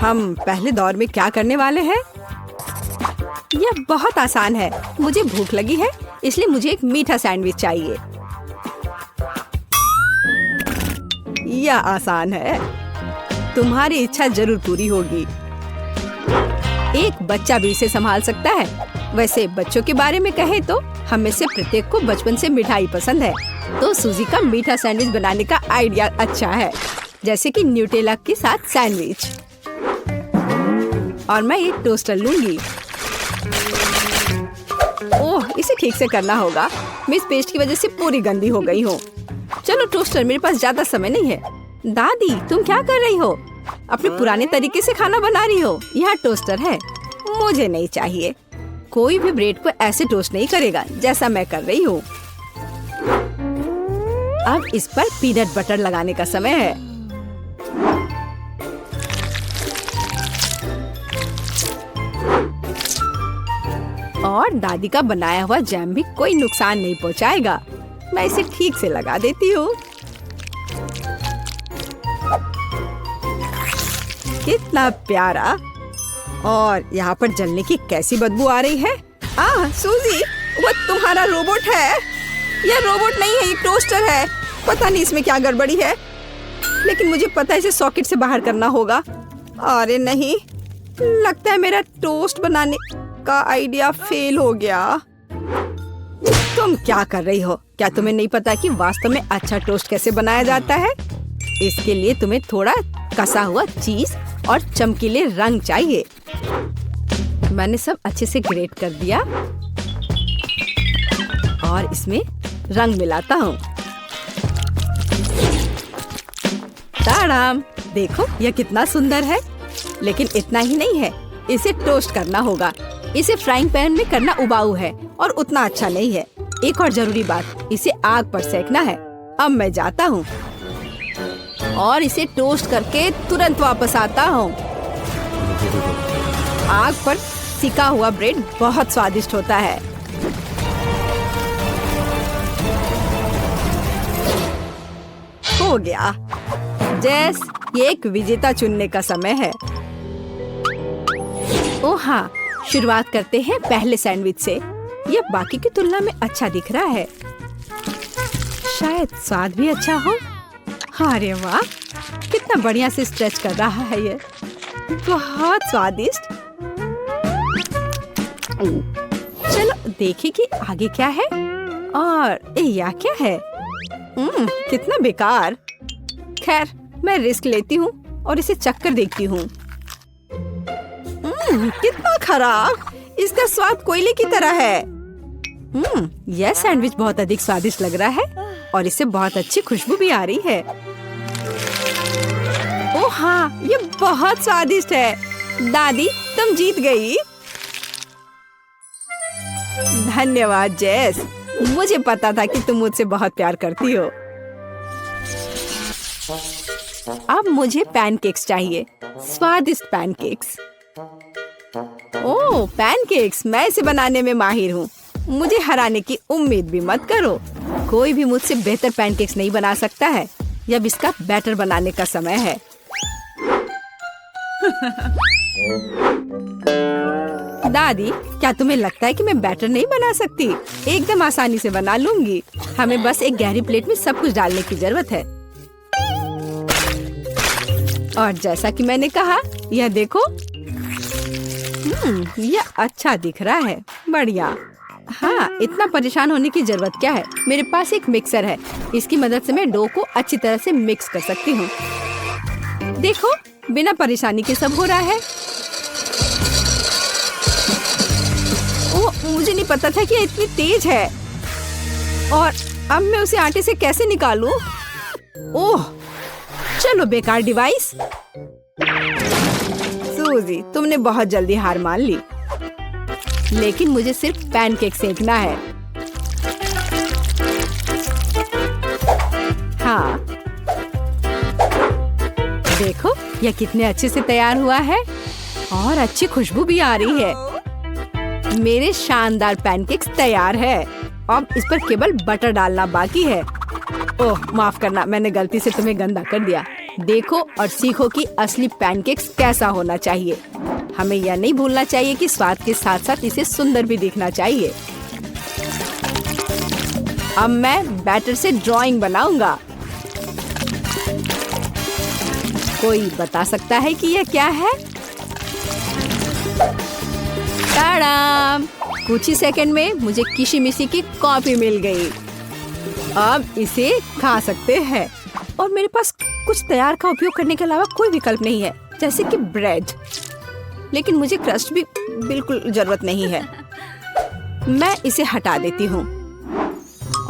हम पहले दौर में क्या करने वाले हैं? यह बहुत आसान है। मुझे भूख लगी है, इसलिए मुझे एक मीठा सैंडविच चाहिए। यह आसान है। तुम्हारी इच्छा जरूर पूरी होगी। एक बच्चा भी इसे संभाल सकता है। वैसे बच्चों के बारे में कहें तो हम में से प्रत्येक को बचपन से मिठाई पसंद है, तो सूजी का मीठा सैंडविच बनाने का आइडिया अच्छा है, जैसे कि न्यूटेला के साथ सैंडविच। और मैं एक टोस्टर लूंगी। ओह, इसे ठीक से करना होगा। मैं इस पेस्ट की वजह से पूरी गंदी हो गई हूँ। चलो टोस्टर, मेरे पास ज्यादा समय नहीं है। दादी, तुम क्या कर रही हो? अपने पुराने तरीके से खाना बना रही हो। यहाँ टोस्टर है। मुझे नहीं चाहिए। कोई भी ब्रेड को ऐसे टोस्ट नहीं करेगा जैसा मैं कर रही हूँ। अब इस पर पीनट बटर लगाने का समय है। और दादी का बनाया हुआ जैम भी कोई नुकसान नहीं पहुँचाएगा। मैं इसे ठीक से लगा देती हूँ। कितना प्यारा। और यहाँ पर जलने की कैसी बदबू आ रही है। सूजी, वो तुम्हारा रोबोट है। यह रोबोट नहीं है, ये टोस्टर है। पता नहीं इसमें क्या गड़बड़ी है, लेकिन मुझे पता है इसे सॉकेट से बाहर करना होगा। अरे नहीं, लगता है मेरा टोस्ट बनाने का आइडिया फेल हो गया। तुम क्या कर रही हो? क्या तुम्हें नहीं पता कि वास्तव में अच्छा टोस्ट कैसे बनाया जाता है? इसके लिए तुम्हें थोड़ा कसा हुआ चीज और चमकीले रंग चाहिए। मैंने सब अच्छे से ग्रेट कर दिया और इसमें रंग मिलाता हूँ। ताड़ाम, देखो यह कितना सुंदर है। लेकिन इतना ही नहीं है, इसे टोस्ट करना होगा। इसे फ्राइंग पैन में करना उबाऊ है और उतना अच्छा नहीं है। एक और जरूरी बात, इसे आग पर सेकना है। अब मैं जाता हूँ और इसे टोस्ट करके तुरंत वापस आता हूँ। आग पर सिका हुआ ब्रेड बहुत स्वादिष्ट होता है। हो गया। जेस, ये एक विजेता चुनने का समय है। ओह हाँ, शुरुआत करते हैं पहले सैंडविच से। यह बाकी की तुलना में अच्छा दिख रहा है। शायद स्वाद भी अच्छा हो। अरे वाह, कितना बढ़िया से स्ट्रेच कर रहा है ये। बहुत स्वादिष्ट। चलो देखें कि आगे क्या है। और यह क्या है? कितना बेकार। खैर, मैं रिस्क लेती हूँ और इसे चक्कर देखती हूँ। कितना खराब। इसका स्वाद कोयले की तरह है। यह सैंडविच बहुत अधिक स्वादिष्ट लग रहा है और इससे बहुत अच्छी खुशबू भी आ रही है। ओह हाँ, ये बहुत स्वादिष्ट है। दादी, तुम जीत गई। धन्यवाद जेस। मुझे पता था कि तुम मुझसे बहुत प्यार करती हो। अब मुझे पैनकेक्स चाहिए। स्वादिष्ट पैनकेक्स। ओह, पैनकेक्स, मैं इसे बनाने में माहिर हूँ। मुझे हराने की उम्मीद भी मत करो। कोई भी मुझसे बेहतर पैनकेक्स नहीं बना सकता है। अब इसका बैटर बनाने का समय है। दादी, क्या तुम्हें लगता है कि मैं बैटर नहीं बना सकती? एकदम आसानी से बना लूंगी। हमें बस एक गहरी प्लेट में सब कुछ डालने की जरूरत है। और जैसा कि मैंने कहा, यह देखो। यह अच्छा दिख रहा है। बढ़िया। हाँ, इतना परेशान होने की जरूरत क्या है? मेरे पास एक मिक्सर है। इसकी मदद से मैं डो को अच्छी तरह से मिक्स कर सकती हूँ। देखो, बिना परेशानी के सब हो रहा है। ओह, मुझे नहीं पता था कि ये इतनी तेज है। और अब मैं उसे आटे से कैसे निकालूं? ओह, चलो बेकार डिवाइस। सूजी, तुमने बहुत जल्दी हार मान ली। लेकिन मुझे सिर्फ पैनकेक सेकना है। हाँ, देखो यह कितने अच्छे से तैयार हुआ है और अच्छी खुशबू भी आ रही है। मेरे शानदार पैनकेक्स तैयार है। अब इस पर केवल बटर डालना बाकी है। ओह, माफ करना, मैंने गलती से तुम्हें गंदा कर दिया। देखो और सीखो कि असली पैनकेक्स कैसा होना चाहिए। हमें यह नहीं भूलना चाहिए कि स्वाद के साथ साथ इसे सुंदर भी दिखना चाहिए। अब मैं बैटर से ड्राइंग बनाऊंगा। कोई बता सकता है कि यह क्या है? ताड़ाम! कुछ ही सेकंड में मुझे किशी-मिशी की कॉफी मिल गई। अब इसे खा सकते हैं और मेरे पास कुछ तैयार का उपयोग करने के अलावा कोई विकल्प नहीं है, जैसे कि ब्रेड। लेकिन मुझे क्रस्ट भी बिल्कुल जरूरत नहीं है। मैं इसे हटा देती हूँ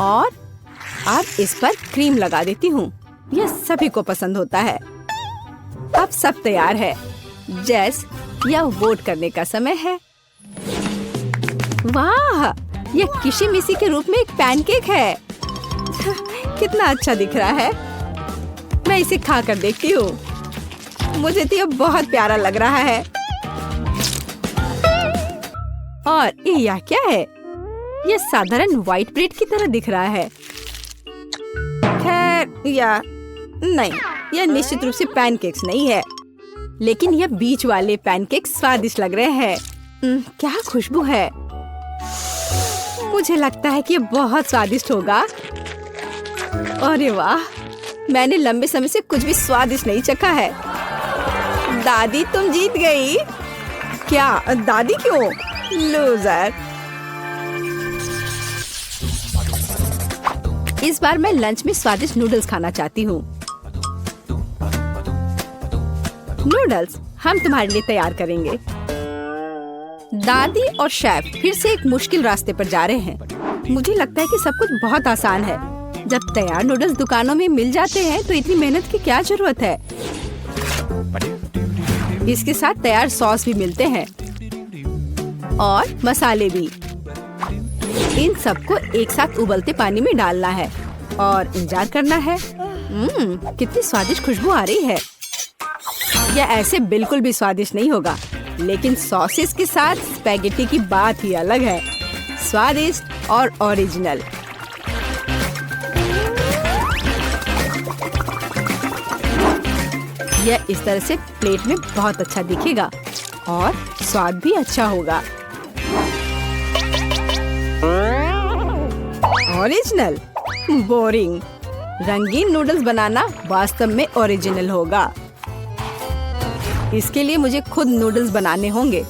और अब इस पर क्रीम लगा देती हूँ। यह सभी को पसंद होता है। अब सब तैयार है। जैस, यह वोट करने का समय है। वाह! यह किशी-मिशी के रूप में एक पैनकेक है। कितना अच्छा दिख रहा है। मैं इसे खा कर देखती हूँ। मुझे तो यह बहुत प्यारा लग रहा है। और यह क्या है? यह साधारण व्हाइट ब्रेड की तरह दिख रहा है। खैर, या नहीं, यह निश्चित रूप से पैनकेक्स नहीं है। लेकिन यह बीच वाले पैनकेक्स स्वादिष्ट लग रहे हैं। क्या खुशबू है। मुझे लगता है कि यह बहुत स्वादिष्ट होगा। अरे वाह! मैंने लंबे समय से कुछ भी स्वादिष्ट नहीं चखा है। दादी, तुम जीत गई। क्या? दादी क्यों? लूजर। इस बार मैं लंच में स्वादिष्ट नूडल्स खाना चाहती हूँ। नूडल्स हम तुम्हारे लिए तैयार करेंगे। दादी और शेफ फिर से एक मुश्किल रास्ते पर जा रहे हैं। मुझे लगता है कि सब कुछ बहुत आसान है। जब तैयार नूडल्स दुकानों में मिल जाते हैं तो इतनी मेहनत की क्या जरूरत है। इसके साथ तैयार सॉस भी मिलते हैं और मसाले भी। इन सबको एक साथ उबलते पानी में डालना है और इंतजार करना है। कितनी स्वादिष्ट खुशबू आ रही है। यह ऐसे बिल्कुल भी स्वादिष्ट नहीं होगा, लेकिन सॉसेस के साथ स्पैगेटी की बात ही अलग है। स्वादिष्ट और ओरिजिनल। यह इस तरह से प्लेट में बहुत अच्छा दिखेगा और स्वाद भी अच्छा होगा। ओरिजिनल? बोरिंग। रंगीन नूडल्स बनाना वास्तव में ओरिजिनल होगा। इसके लिए मुझे खुद नूडल्स बनाने होंगे।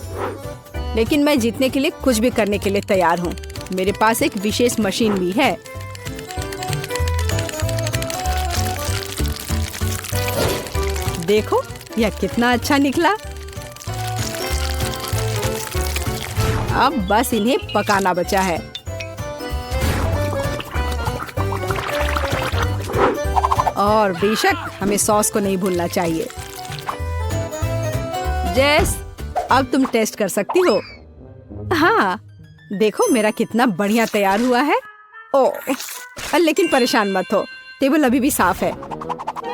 लेकिन मैं जीतने के लिए कुछ भी करने के लिए तैयार हूँ। मेरे पास एक विशेष मशीन भी है। देखो, यह कितना अच्छा निकला। अब बस इन्हें पकाना बचा है। और बेशक हमें सॉस को नहीं भूलना चाहिए। जेस, अब तुम टेस्ट कर सकती हो। हाँ, देखो मेरा कितना बढ़िया तैयार हुआ है। ओह, लेकिन परेशान मत हो, टेबल अभी भी साफ है।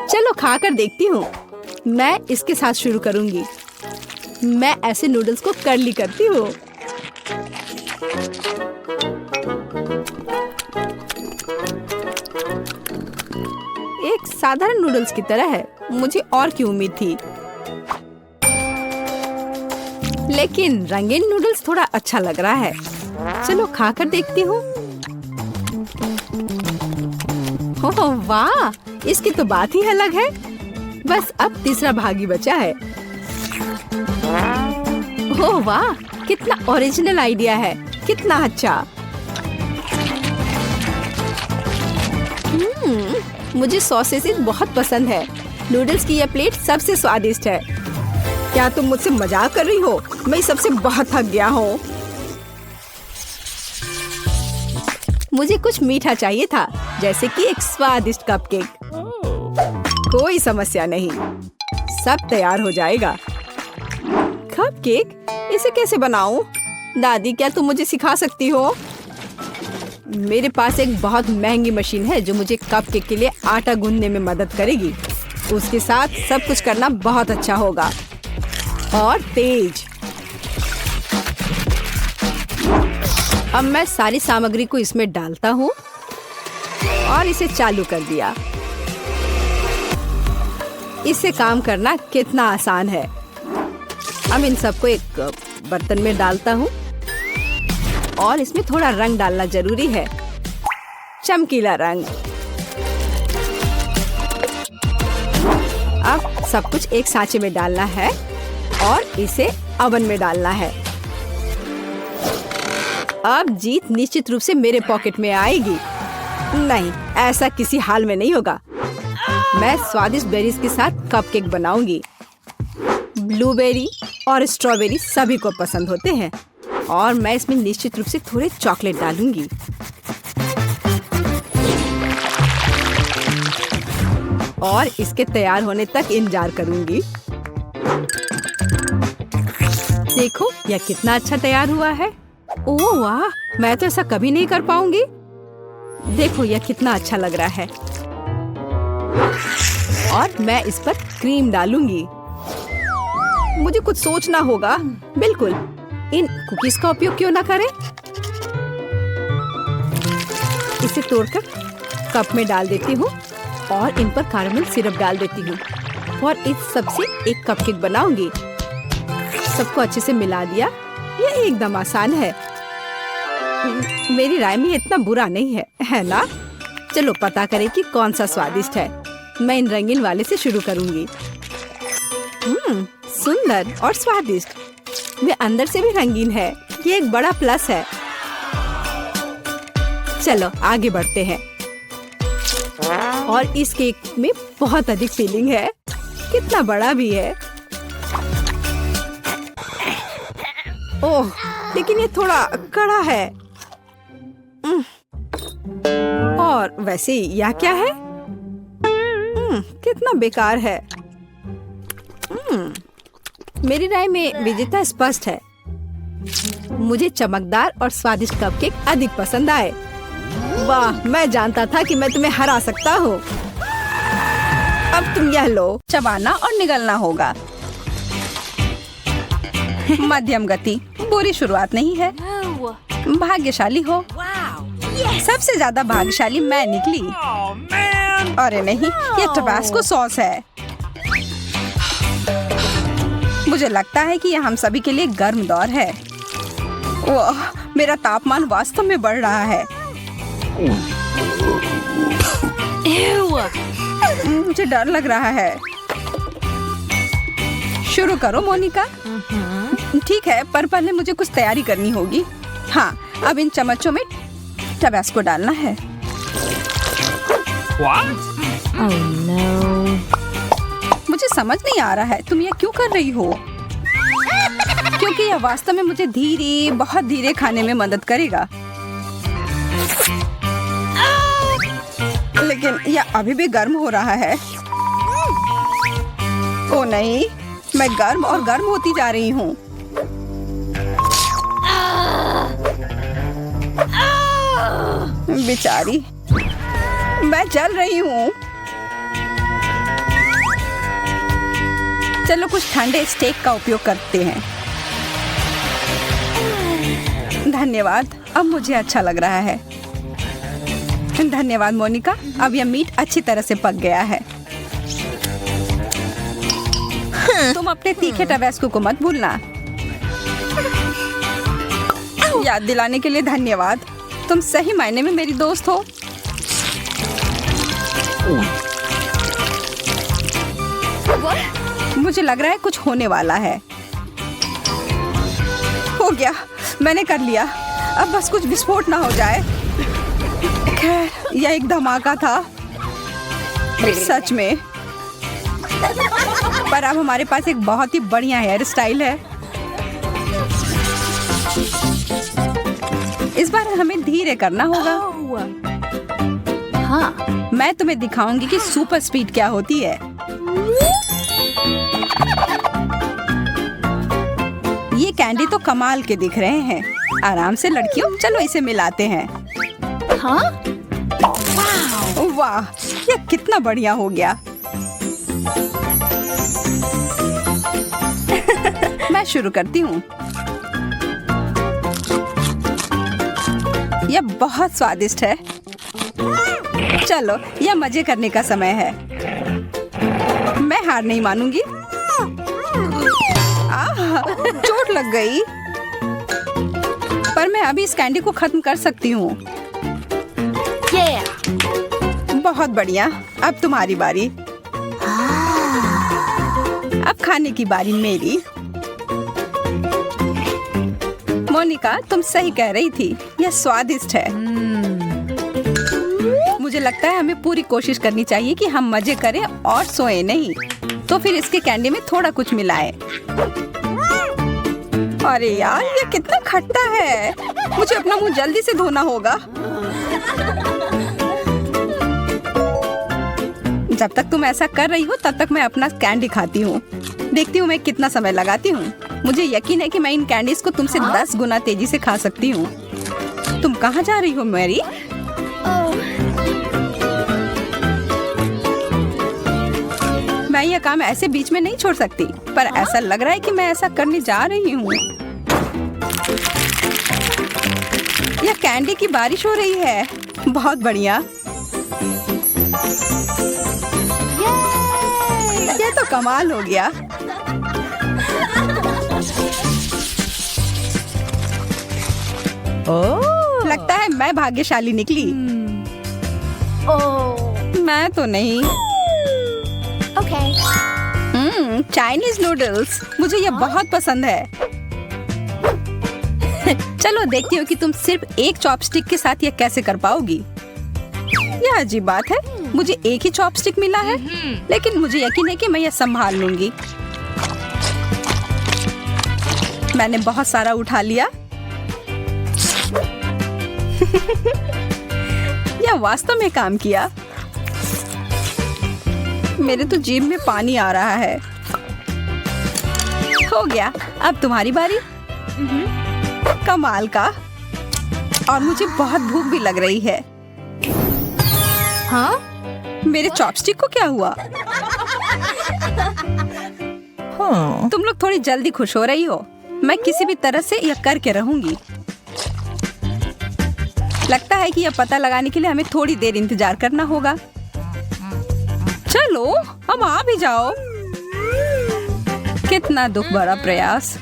चलो खा कर देखती हूँ। मैं इसके साथ शुरू करूंगी। मैं ऐसे नूडल्स को कर्ली करती हूँ। एक साधारण नूडल्स की तरह है। मुझे और की उम्मीद थी, लेकिन रंगीन नूडल्स थोड़ा अच्छा लग रहा है। चलो खा कर देखती हूँ। ओह वाह, इसकी तो बात ही अलग है। बस अब तीसरा भाग ही बचा है। ओह वाह, कितना ओरिजिनल आइडिया है। कितना अच्छा। मुझे सॉसेस बहुत पसंद है। नूडल्स की यह प्लेट सबसे स्वादिष्ट है। क्या तुम मुझसे मजाक कर रही हो? मैं इस सबसे बहुत थक गया हूँ। मुझे कुछ मीठा चाहिए था, जैसे कि एक स्वादिष्ट कपकेक। कोई समस्या नहीं, सब तैयार हो जाएगा। कपकेक? इसे कैसे बनाऊं? दादी, क्या तुम मुझे सिखा सकती हो? मेरे पास एक बहुत महंगी मशीन है जो मुझे कपकेक के लिए आटा गूंदने में मदद करेगी। उसके साथ सब कुछ करना बहुत अच्छा होगा और तेज। अब मैं सारी सामग्री को इसमें डालता हूँ और इसे चालू कर दिया। इससे काम करना कितना आसान है। अब इन सबको एक बर्तन में डालता हूँ और इसमें थोड़ा रंग डालना जरूरी है, चमकीला रंग। अब सब कुछ एक सांचे में डालना है और इसे ओवन में डालना है। अब जीत निश्चित रूप से मेरे पॉकेट में आएगी। नहीं, ऐसा किसी हाल में नहीं होगा। मैं स्वादिष्ट बेरीज के साथ कपकेक बनाऊंगी। ब्लूबेरी और स्ट्रॉबेरी सभी को पसंद होते हैं और मैं इसमें निश्चित रूप से थोड़े चॉकलेट डालूंगी। और इसके तैयार होने तक इंतजार करूंगी। देखो यह कितना अच्छा तैयार हुआ है। ओह वाह, मैं तो ऐसा कभी नहीं कर पाऊंगी। देखो यह कितना अच्छा लग रहा है। और मैं इस पर क्रीम डालूंगी। मुझे कुछ सोचना होगा। बिल्कुल, इन कुकीज का उपयोग क्यों ना करें। इसे तोड़कर कप में डाल देती हूँ और इन पर कैरेमल सिरप डाल देती हूँ और इस सब से एक कपकेक बनाऊंगी। सबको अच्छे से मिला दिया। यह एकदम आसान है। मेरी राय में इतना बुरा नहीं है ना? चलो पता करें कि कौन सा स्वादिष्ट है। मैं इन रंगीन वाले से शुरू करूंगी। सुंदर और स्वादिष्ट। वे अंदर से भी रंगीन है। ये एक बड़ा प्लस है। चलो आगे बढ़ते हैं। और इस केक में बहुत अधिक फिलिंग है। कितना बड़ा भी है। ओह, लेकिन ये थोड़ा कड़ा है। और वैसे यह क्या है? कितना बेकार है। मेरी राय में विजेता स्पष्ट है। मुझे चमकदार और स्वादिष्ट कपकेक अधिक पसंद आए। वाह, मैं जानता था कि मैं तुम्हें हरा सकता हूँ। अब तुम यह लो। चबाना और निगलना होगा। मध्यम गति, बुरी शुरुआत नहीं है। भाग्यशाली हो। सबसे ज्यादा भाग्यशाली मैं निकली। अरे नहीं, ये टबास्को सॉस है। मुझे लगता है कि यह हम सभी के लिए गर्म दौर है। वाह, मेरा तापमान वास्तव में बढ़ रहा है। मुझे डर लग रहा है। शुरू करो मोनिका। ठीक है, पर पहले मुझे कुछ तैयारी करनी होगी। हाँ, अब इन चम्मचों में टबास्को डालना है। Oh no. मुझे समझ नहीं आ रहा है तुम ये क्यों कर रही हो। क्योंकि यह वास्तव में मुझे धीरे, बहुत धीरे खाने में मदद करेगा। लेकिन यह अभी भी गर्म हो रहा है। ओ नहीं, मैं गर्म और गर्म होती जा रही हूँ। बेचारी, मैं जल रही हूँ। चलो कुछ ठंडे स्टेक का उपयोग करते हैं। धन्यवाद, अब मुझे अच्छा लग रहा है। धन्यवाद मोनिका, अब यह मीट अच्छी तरह से पक गया है। तुम अपने तीखे टबास्को को मत भूलना। याद दिलाने के लिए धन्यवाद। तुम सही मायने में मेरी दोस्त हो। मुझे लग रहा है कुछ होने वाला है। हो गया, मैंने कर लिया। अब बस कुछ विस्फोट ना हो जाए। खैर, यह एक धमाका था सच में। पर अब हमारे पास एक बहुत ही बढ़िया हेयर स्टाइल है। इस बार हमें धीरे करना होगा। हाँ, मैं तुम्हें दिखाऊंगी कि सुपर स्पीड क्या होती है। ये कैंडी तो कमाल के दिख रहे हैं। आराम से लड़कियों, चलो इसे मिलाते हैं। हाँ? वाह, यह कितना बढ़िया हो गया। मैं शुरू करती हूँ। यह बहुत स्वादिष्ट है। चलो, यह मजे करने का समय है। मैं हार नहीं मानूंगी। चोट लग गई। पर मैं अभी इस कैंडी को खत्म कर सकती हूँ। बहुत बढ़िया। अब तुम्हारी बारी। अब खाने की बारी मेरी। मोनिका, तुम सही कह रही थी, यह स्वादिष्ट है। मुझे लगता है हमें पूरी कोशिश करनी चाहिए कि हम मजे करें और सोए नहीं। तो फिर इसके कैंडी में थोड़ा कुछ मिलाएं। अरे यार, ये कितना खट्टा है। मुझे अपना मुंह जल्दी से धोना होगा। जब तक तुम ऐसा कर रही हो तब तक मैं अपना कैंडी खाती हूँ। देखती हूँ मैं कितना समय लगाती हूँ। मुझे यकीन है कि मैं इन कैंडीज को तुमसे 10 गुना तेजी से खा सकती हूँ। तुम कहाँ जा रही हो मैरी? मैं यह काम ऐसे बीच में नहीं छोड़ सकती, पर ऐसा लग रहा है कि मैं ऐसा करने जा रही हूँ। यह कैंडी की बारिश हो रही है। बहुत बढ़िया। ये तो कमाल हो गया। लगता है मैं भाग्यशाली निकली। मैं तो नहीं। चाइनीज नूडल्स, मुझे ये बहुत पसंद है। चलो देखती हूँ कि तुम सिर्फ एक चॉपस्टिक के साथ ये कैसे कर पाओगी। यह अजीब बात है, मुझे एक ही चॉपस्टिक मिला है, लेकिन मुझे यकीन है कि मैं यह संभाल लूंगी। मैंने बहुत सारा उठा लिया। यह वास्तव में काम किया। मेरे तो जीभ में पानी आ रहा है। हो गया, अब तुम्हारी बारी। कमाल का। और मुझे बहुत भूख भी लग रही है। हाँ? मेरे चॉपस्टिक को क्या हुआ? तुम लोग थोड़ी जल्दी खुश हो रही हो। मैं किसी भी तरह से यह करके रहूंगी। लगता है कि यह पता लगाने के लिए हमें थोड़ी देर इंतजार करना होगा। चलो, अब आ भी जाओ। कितना दुख भरा प्रयास।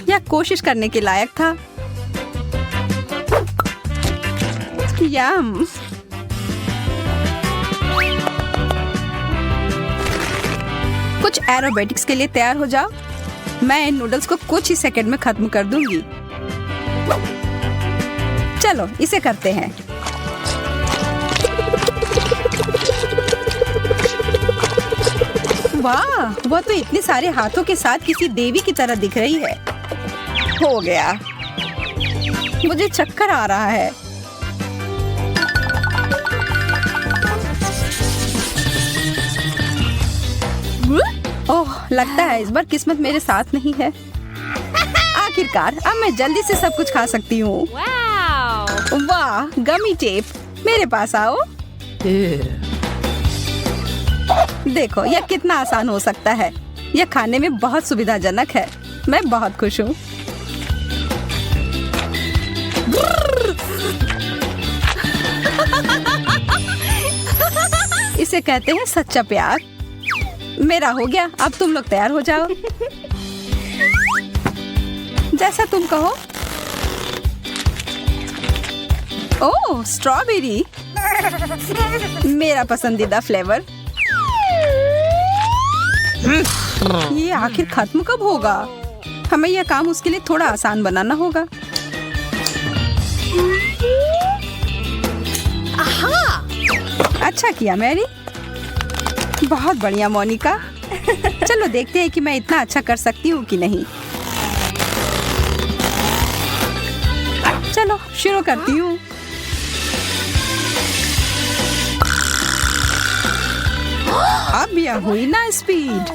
यह कोशिश करने के लायक था। यम। कुछ एरोबेटिक्स के लिए तैयार हो जाओ। मैं इन नूडल्स को कुछ ही सेकंड में खत्म कर दूंगी। चलो इसे करते हैं। वाह, वह तो इतने सारे हाथों के साथ किसी देवी की तरह दिख रही है। हो गया। मुझे चक्कर आ रहा है। ओह, लगता है इस बार किस्मत मेरे साथ नहीं है। आखिरकार अब मैं जल्दी से सब कुछ खा सकती हूँ। वाह, गमी टेप, मेरे पास आओ। देखो, यह कितना आसान हो सकता है। यह खाने में बहुत सुविधाजनक है। मैं बहुत खुश हूँ। इसे कहते हैं सच्चा प्यार। मेरा हो गया, अब तुम लोग तैयार हो जाओ। जैसा तुम कहो। ओह, स्ट्रॉबेरी, मेरा पसंदीदा फ्लेवर। ये आखिर खत्म कब होगा? हमें यह काम उसके लिए थोड़ा आसान बनाना होगा। अच्छा किया मैरी। बहुत बढ़िया मोनिका। चलो देखते हैं कि मैं इतना अच्छा कर सकती हूँ कि नहीं। चलो शुरू करती हूँ। अब यह हुई ना स्पीड।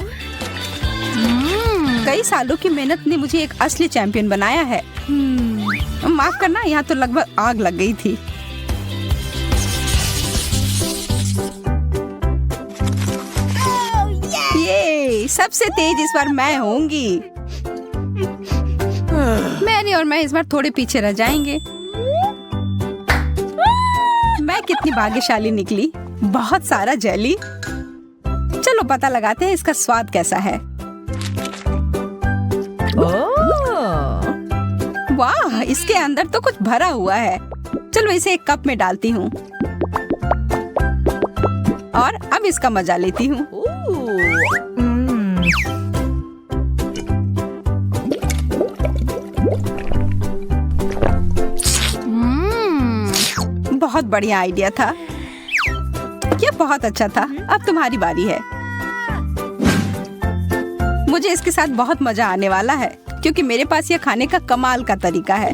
कई सालों की मेहनत ने मुझे एक असली चैंपियन बनाया है। माफ करना, यहाँ तो लगभग आग लग गई थी। ये सबसे तेज इस बार मैं होंगी। मैरी और मैं इस बार थोड़े पीछे रह जाएंगे। मैं कितनी भाग्यशाली निकली। बहुत सारा जेली। चलो पता लगाते हैं इसका स्वाद कैसा है। वाह, इसके अंदर तो कुछ भरा हुआ है। चलो इसे एक कप में डालती हूँ और अब इसका मजा लेती हूँ। बहुत बढ़िया आइडिया था। ये बहुत अच्छा था। अब तुम्हारी बारी है। मुझे इसके साथ बहुत मजा आने वाला है क्योंकि मेरे पास यह खाने का कमाल का तरीका है।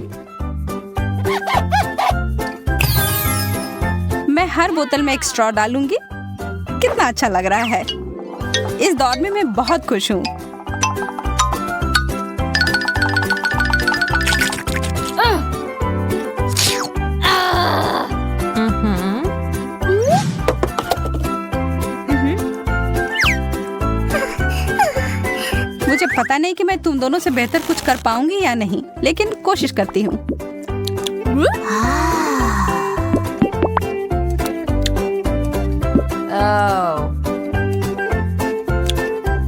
मैं हर बोतल में एक स्ट्रॉ डालूंगी। कितना अच्छा लग रहा है। इस दौर में मैं बहुत खुश हूँ। मुझे पता नहीं कि मैं तुम दोनों से बेहतर कुछ कर पाऊंगी या नहीं, लेकिन कोशिश करती हूँ।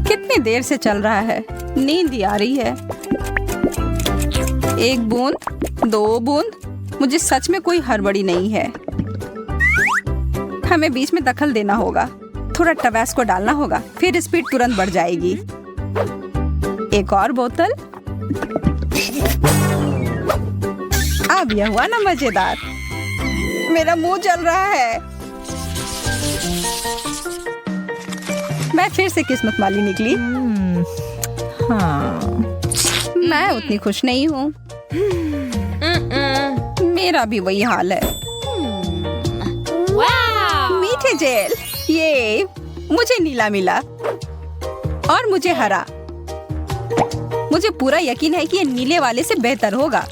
कितनी देर से चल रहा है, नींद ही आ रही है। एक बूंद, 2 बूंद, मुझे सच में कोई हड़बड़ी नहीं है। हमें बीच में दखल देना होगा। थोड़ा टबैस्को डालना होगा, फिर स्पीड तुरंत बढ़ जाएगी। एक और बोतल। अब यह हुआ ना मजेदार। मेरा मुंह जल रहा है। मैं फिर से किस्मत वाली निकली। मैं उतनी खुश नहीं हूँ। मेरा भी वही हाल है। मीठे जेल। ये मुझे नीला मिला और मुझे हरा। मुझे पूरा यकीन है कि ये नीले वाले से बेहतर होगा।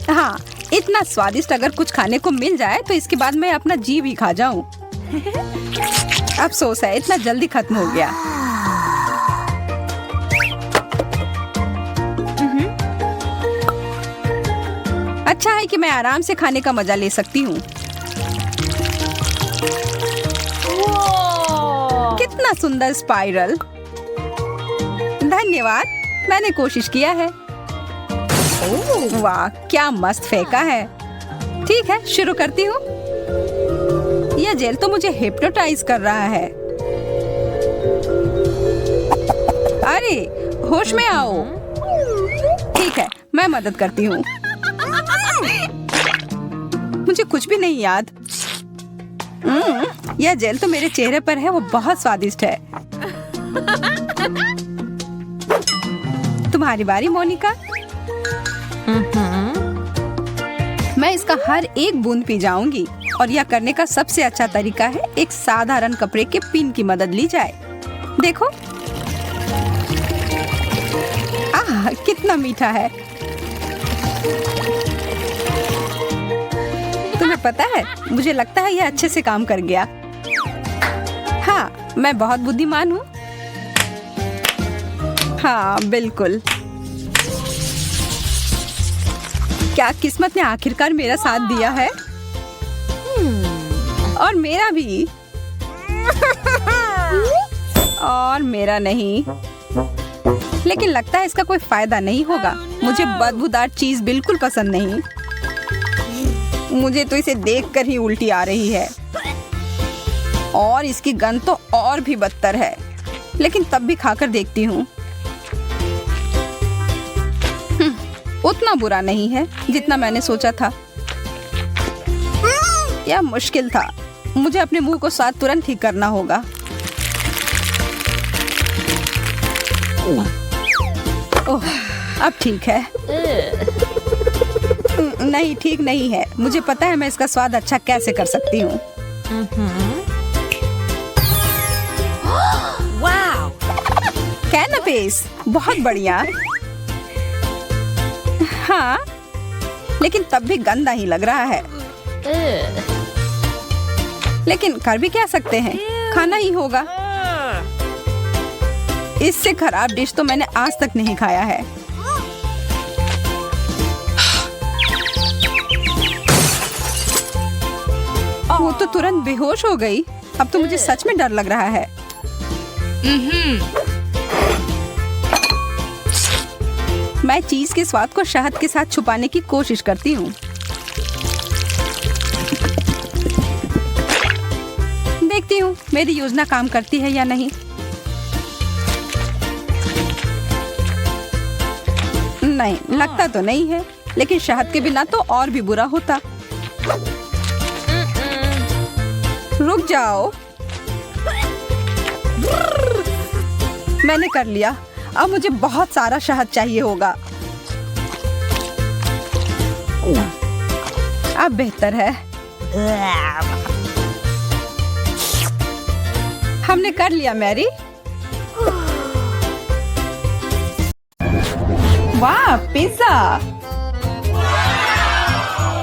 हाँ, इतना स्वादिष्ट अगर कुछ खाने को मिल जाए तो इसके बाद मैं अपना जी भी खा जाऊं। अफसोस है, इतना जल्दी खत्म हो गया। अच्छा है कि मैं आराम से खाने का मजा ले सकती हूँ। कितना सुंदर स्पाइरल। धन्यवाद, मैंने कोशिश किया है। वाह, क्या मस्त फेंका है। ठीक है, शुरू करती हूँ। यह जेल तो मुझे हिप्नोटाइज कर रहा है। अरे, होश में आओ। ठीक है, मैं मदद करती हूँ। मुझे कुछ भी नहीं याद। यह जेल तो मेरे चेहरे पर है, वो बहुत स्वादिष्ट है। तुम्हारी बारी मोनिका। मैं इसका हर एक बूंद पी जाऊंगी और यह करने का सबसे अच्छा तरीका है एक साधारण कपड़े के पिन की मदद ली जाए। देखो, आह, कितना मीठा है। तुम्हें पता है, मुझे लगता है यह अच्छे से काम कर गया। हाँ, मैं बहुत बुद्धिमान हूँ। हाँ, बिल्कुल। क्या किस्मत ने आखिरकार मेरा साथ दिया है? और मेरा भी। और मेरा नहीं। लेकिन लगता है इसका कोई फायदा नहीं होगा। मुझे बदबूदार चीज बिल्कुल पसंद नहीं। मुझे तो इसे देखकर ही उल्टी आ रही है। और इसकी गंध तो और भी बदतर है। लेकिन तब भी खाकर देखती हूँ। उतना बुरा नहीं है जितना मैंने सोचा था। यह मुश्किल था। मुझे अपने मुंह को साथ तुरंत ठीक करना होगा। ओह, अब ठीक है। नहीं, ठीक नहीं है। मुझे पता है मैं इसका स्वाद अच्छा कैसे कर सकती हूँ। कैनपेस, बहुत बढ़िया। हाँ, लेकिन तब भी गंदा ही लग रहा है। लेकिन कर भी क्या सकते हैं, खाना ही होगा। इससे खराब डिश तो मैंने आज तक नहीं खाया है। वो तो तुरंत बेहोश हो गई। अब तो मुझे सच में डर लग रहा है। मैं चीज के स्वाद को शहद के साथ छुपाने की कोशिश करती हूँ। देखती हूँ मेरी योजना काम करती है या नहीं। नहीं, लगता तो नहीं है, लेकिन शहद के बिना तो और भी बुरा होता। रुक जाओ, मैंने कर लिया। अब मुझे बहुत सारा शहद चाहिए होगा। अब बेहतर है। हमने कर लिया मैरी। वाह, पिज्जा!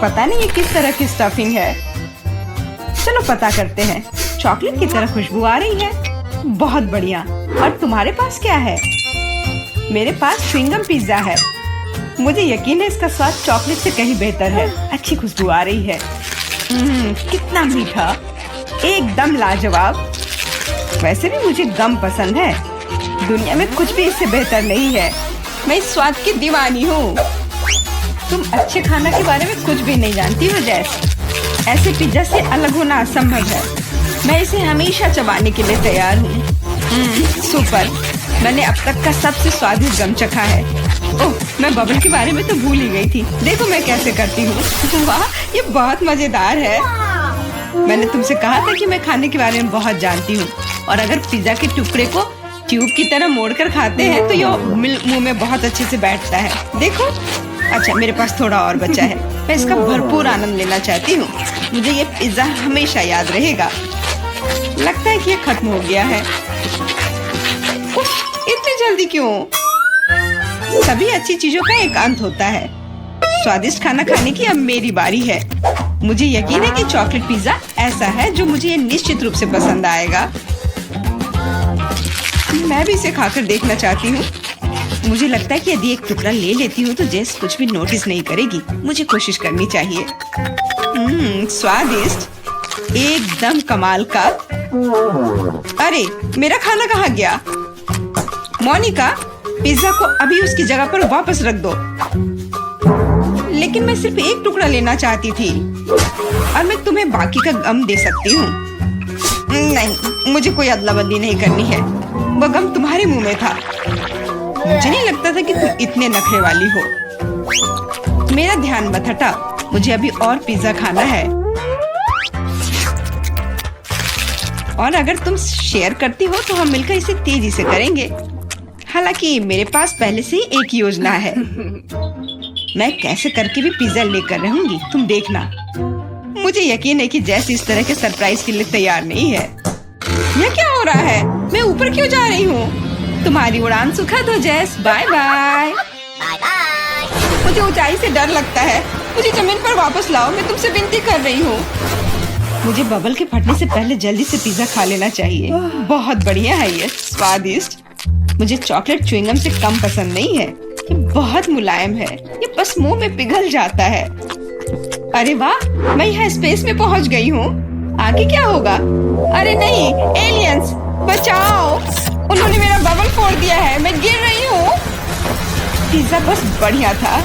पता नहीं ये किस तरह की स्टफिंग है। चलो पता करते हैं। चॉकलेट की तरह खुशबू आ रही है। बहुत बढ़िया। और तुम्हारे पास क्या है? मेरे पास च्युइंगम पिज्जा है। मुझे यकीन है इसका स्वाद चॉकलेट से कहीं बेहतर है। अच्छी खुशबू आ रही है। कितना मीठा, एकदम लाजवाब। वैसे भी मुझे गम पसंद है। दुनिया में कुछ भी इससे बेहतर नहीं है। मैं इस स्वाद की दीवानी हूँ। तुम अच्छे खाना के बारे में कुछ भी नहीं जानती हो जैस। ऐसे पिज्जा से अलग होना असंभव है। मैं इसे हमेशा चबाने के लिए तैयार हूँ। सुपर! मैंने अब तक का सबसे स्वादिष्ट गम चखा है। ओह, मैं बबल के बारे में तो भूल ही गई थी। देखो मैं कैसे करती हूँ। वाह, ये बहुत मजेदार है। मैंने तुमसे कहा था कि मैं खाने के बारे में बहुत जानती हूँ। और अगर पिज्जा के टुकड़े को ट्यूब की तरह मोड़कर खाते हैं तो ये मुंह में बहुत अच्छे से बैठता है। देखो। अच्छा, मेरे पास थोड़ा और बचा है। मैं इसका भरपूर आनंद लेना चाहती हूँ। मुझे ये पिज्जा हमेशा याद रहेगा। लगता है कि ये खत्म हो गया है। उफ, इतनी जल्दी क्यों? सभी अच्छी चीजों का एक अंत होता है। स्वादिष्ट खाना खाने की अब मेरी बारी है। मुझे यकीन है कि चॉकलेट पिज्जा ऐसा है जो मुझे निश्चित रूप से पसंद आएगा। मैं भी इसे खाकर देखना चाहती हूँ। मुझे लगता है कि यदि एक टुकड़ा ले लेती हूँ तो जेस कुछ भी नोटिस नहीं करेगी। मुझे कोशिश करनी चाहिए। स्वादिष्ट, एकदम कमाल का। अरे, मेरा खाना कहाँ गया? मोनिका, पिज्जा को अभी उसकी जगह पर वापस रख दो। लेकिन मैं सिर्फ एक टुकड़ा लेना चाहती थी और मैं तुम्हें बाकी का गम दे सकती हूँ। नहीं, मुझे कोई अदला बदली नहीं करनी है। वो गम तुम्हारे मुंह में था। मुझे नहीं लगता था कि तुम इतने नखरे वाली हो। मेरा ध्यान मत हटा। मुझे अभी और पिज्जा खाना है। और अगर तुम शेयर करती हो तो हम मिलकर इसे तेजी से करेंगे। हालांकि मेरे पास पहले से ही एक योजना है। मैं कैसे करके भी पिज्जा लेकर रहूंगी, तुम देखना। मुझे यकीन है कि जैस इस तरह के सरप्राइज के लिए तैयार नहीं है। यह क्या हो रहा है? मैं ऊपर क्यों जा रही हूँ? तुम्हारी उड़ान सुखद हो जैस। Bye bye. मुझे ऊंचाई से डर लगता है। मुझे जमीन पर वापस लाओ, मैं तुमसे विनती कर रही हूँ। मुझे बबल के फटने से पहले जल्दी से पिज्जा खा लेना चाहिए। बहुत बढ़िया है ये, स्वादिष्ट। मुझे चॉकलेट च्युइंगम से कम पसंद नहीं है। ये बहुत मुलायम है। ये बस मुंह में पिघल जाता है। अरे वाह, मैं यहाँ स्पेस में पहुँच गई हूँ। आगे क्या होगा? अरे नहीं, एलियंस बचाओ! उन्होंने मेरा बबल फोड़ दिया है। मैं गिर रही हूँ। पिज्जा बस बढ़िया था।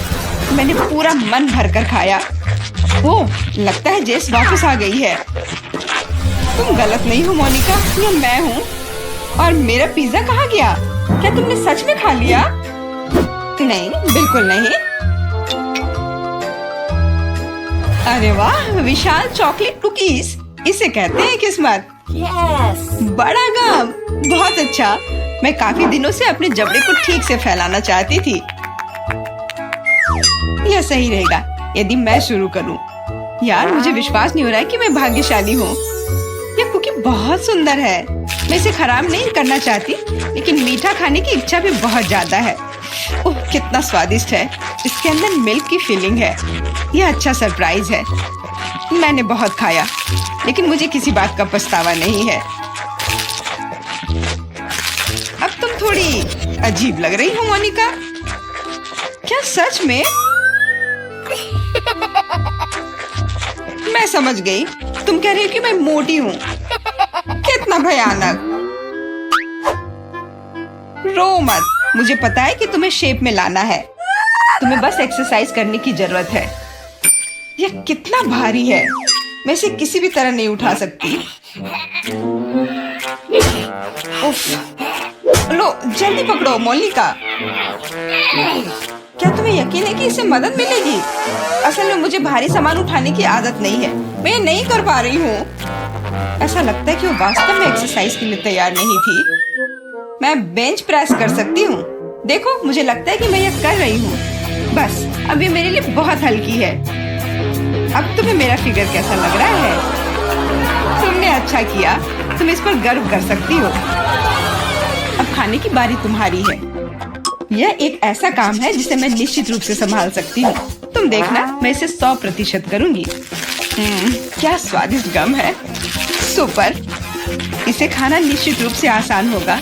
मैंने पूरा मन भर कर खाया। ओह, लगता है जेस वापस आ गई है। तुम गलत नहीं हो मोनिका, ये मैं हूँ। और मेरा पिज्जा कहाँ गया? क्या तुमने सच में खा लिया? नहीं, बिल्कुल नहीं। अरे वाह, विशाल चॉकलेट कुकीज। इसे कहते हैं किस्मत। बड़ा गम, बहुत अच्छा। मैं काफी दिनों से अपने जबड़े को ठीक से फैलाना चाहती थी। यह सही रहेगा यदि मैं शुरू करूं। यार, मुझे विश्वास नहीं हो रहा है कि मैं भाग्यशाली हूँ। यह कुकी बहुत सुंदर है। मैं इसे खराब नहीं करना चाहती, लेकिन मीठा खाने की इच्छा भी बहुत ज्यादा है। ओह, कितना स्वादिष्ट है। इसके अंदर मिल्क की फीलिंग है। यह अच्छा सरप्राइज है। मैंने बहुत खाया, लेकिन मुझे किसी बात का पछतावा नहीं है। अब तुम थोड़ी अजीब लग रही हो मोनिका। क्या सच में? मैं समझ गई। तुम कह रही हो कि मैं मोटी हूँ। कितना भयानक। रो मत, मुझे पता है कि तुम्हें शेप में लाना है। तुम्हें बस एक्सरसाइज करने की जरूरत है। यह कितना भारी है, मैं इसे किसी भी तरह नहीं उठा सकती। उफ, लो जल्दी पकड़ो मोनिका। क्या तुम्हें यकीन है कि इससे मदद मिलेगी? असल में मुझे भारी सामान उठाने की आदत नहीं है, मैं ये नहीं कर पा रही हूँ। ऐसा लगता है कि वो वास्तव में एक्सरसाइज के लिए तैयार नहीं थी। मैं बेंच प्रेस कर सकती हूँ। देखो, मुझे लगता है कि मैं यह कर रही हूँ। बस अब ये मेरे लिए बहुत हल्की है। अब तुम्हें मेरा फिगर कैसा लग रहा है? तुमने अच्छा किया, तुम इस पर गर्व कर सकती हो। अब खाने की बारी तुम्हारी है। यह एक ऐसा काम है जिसे मैं निश्चित रूप से संभाल सकती हूँ। तुम देखना, मैं इसे 100% करूँगी। क्या स्वादिष्ट गम है, सुपर। इसे खाना निश्चित रूप से आसान होगा।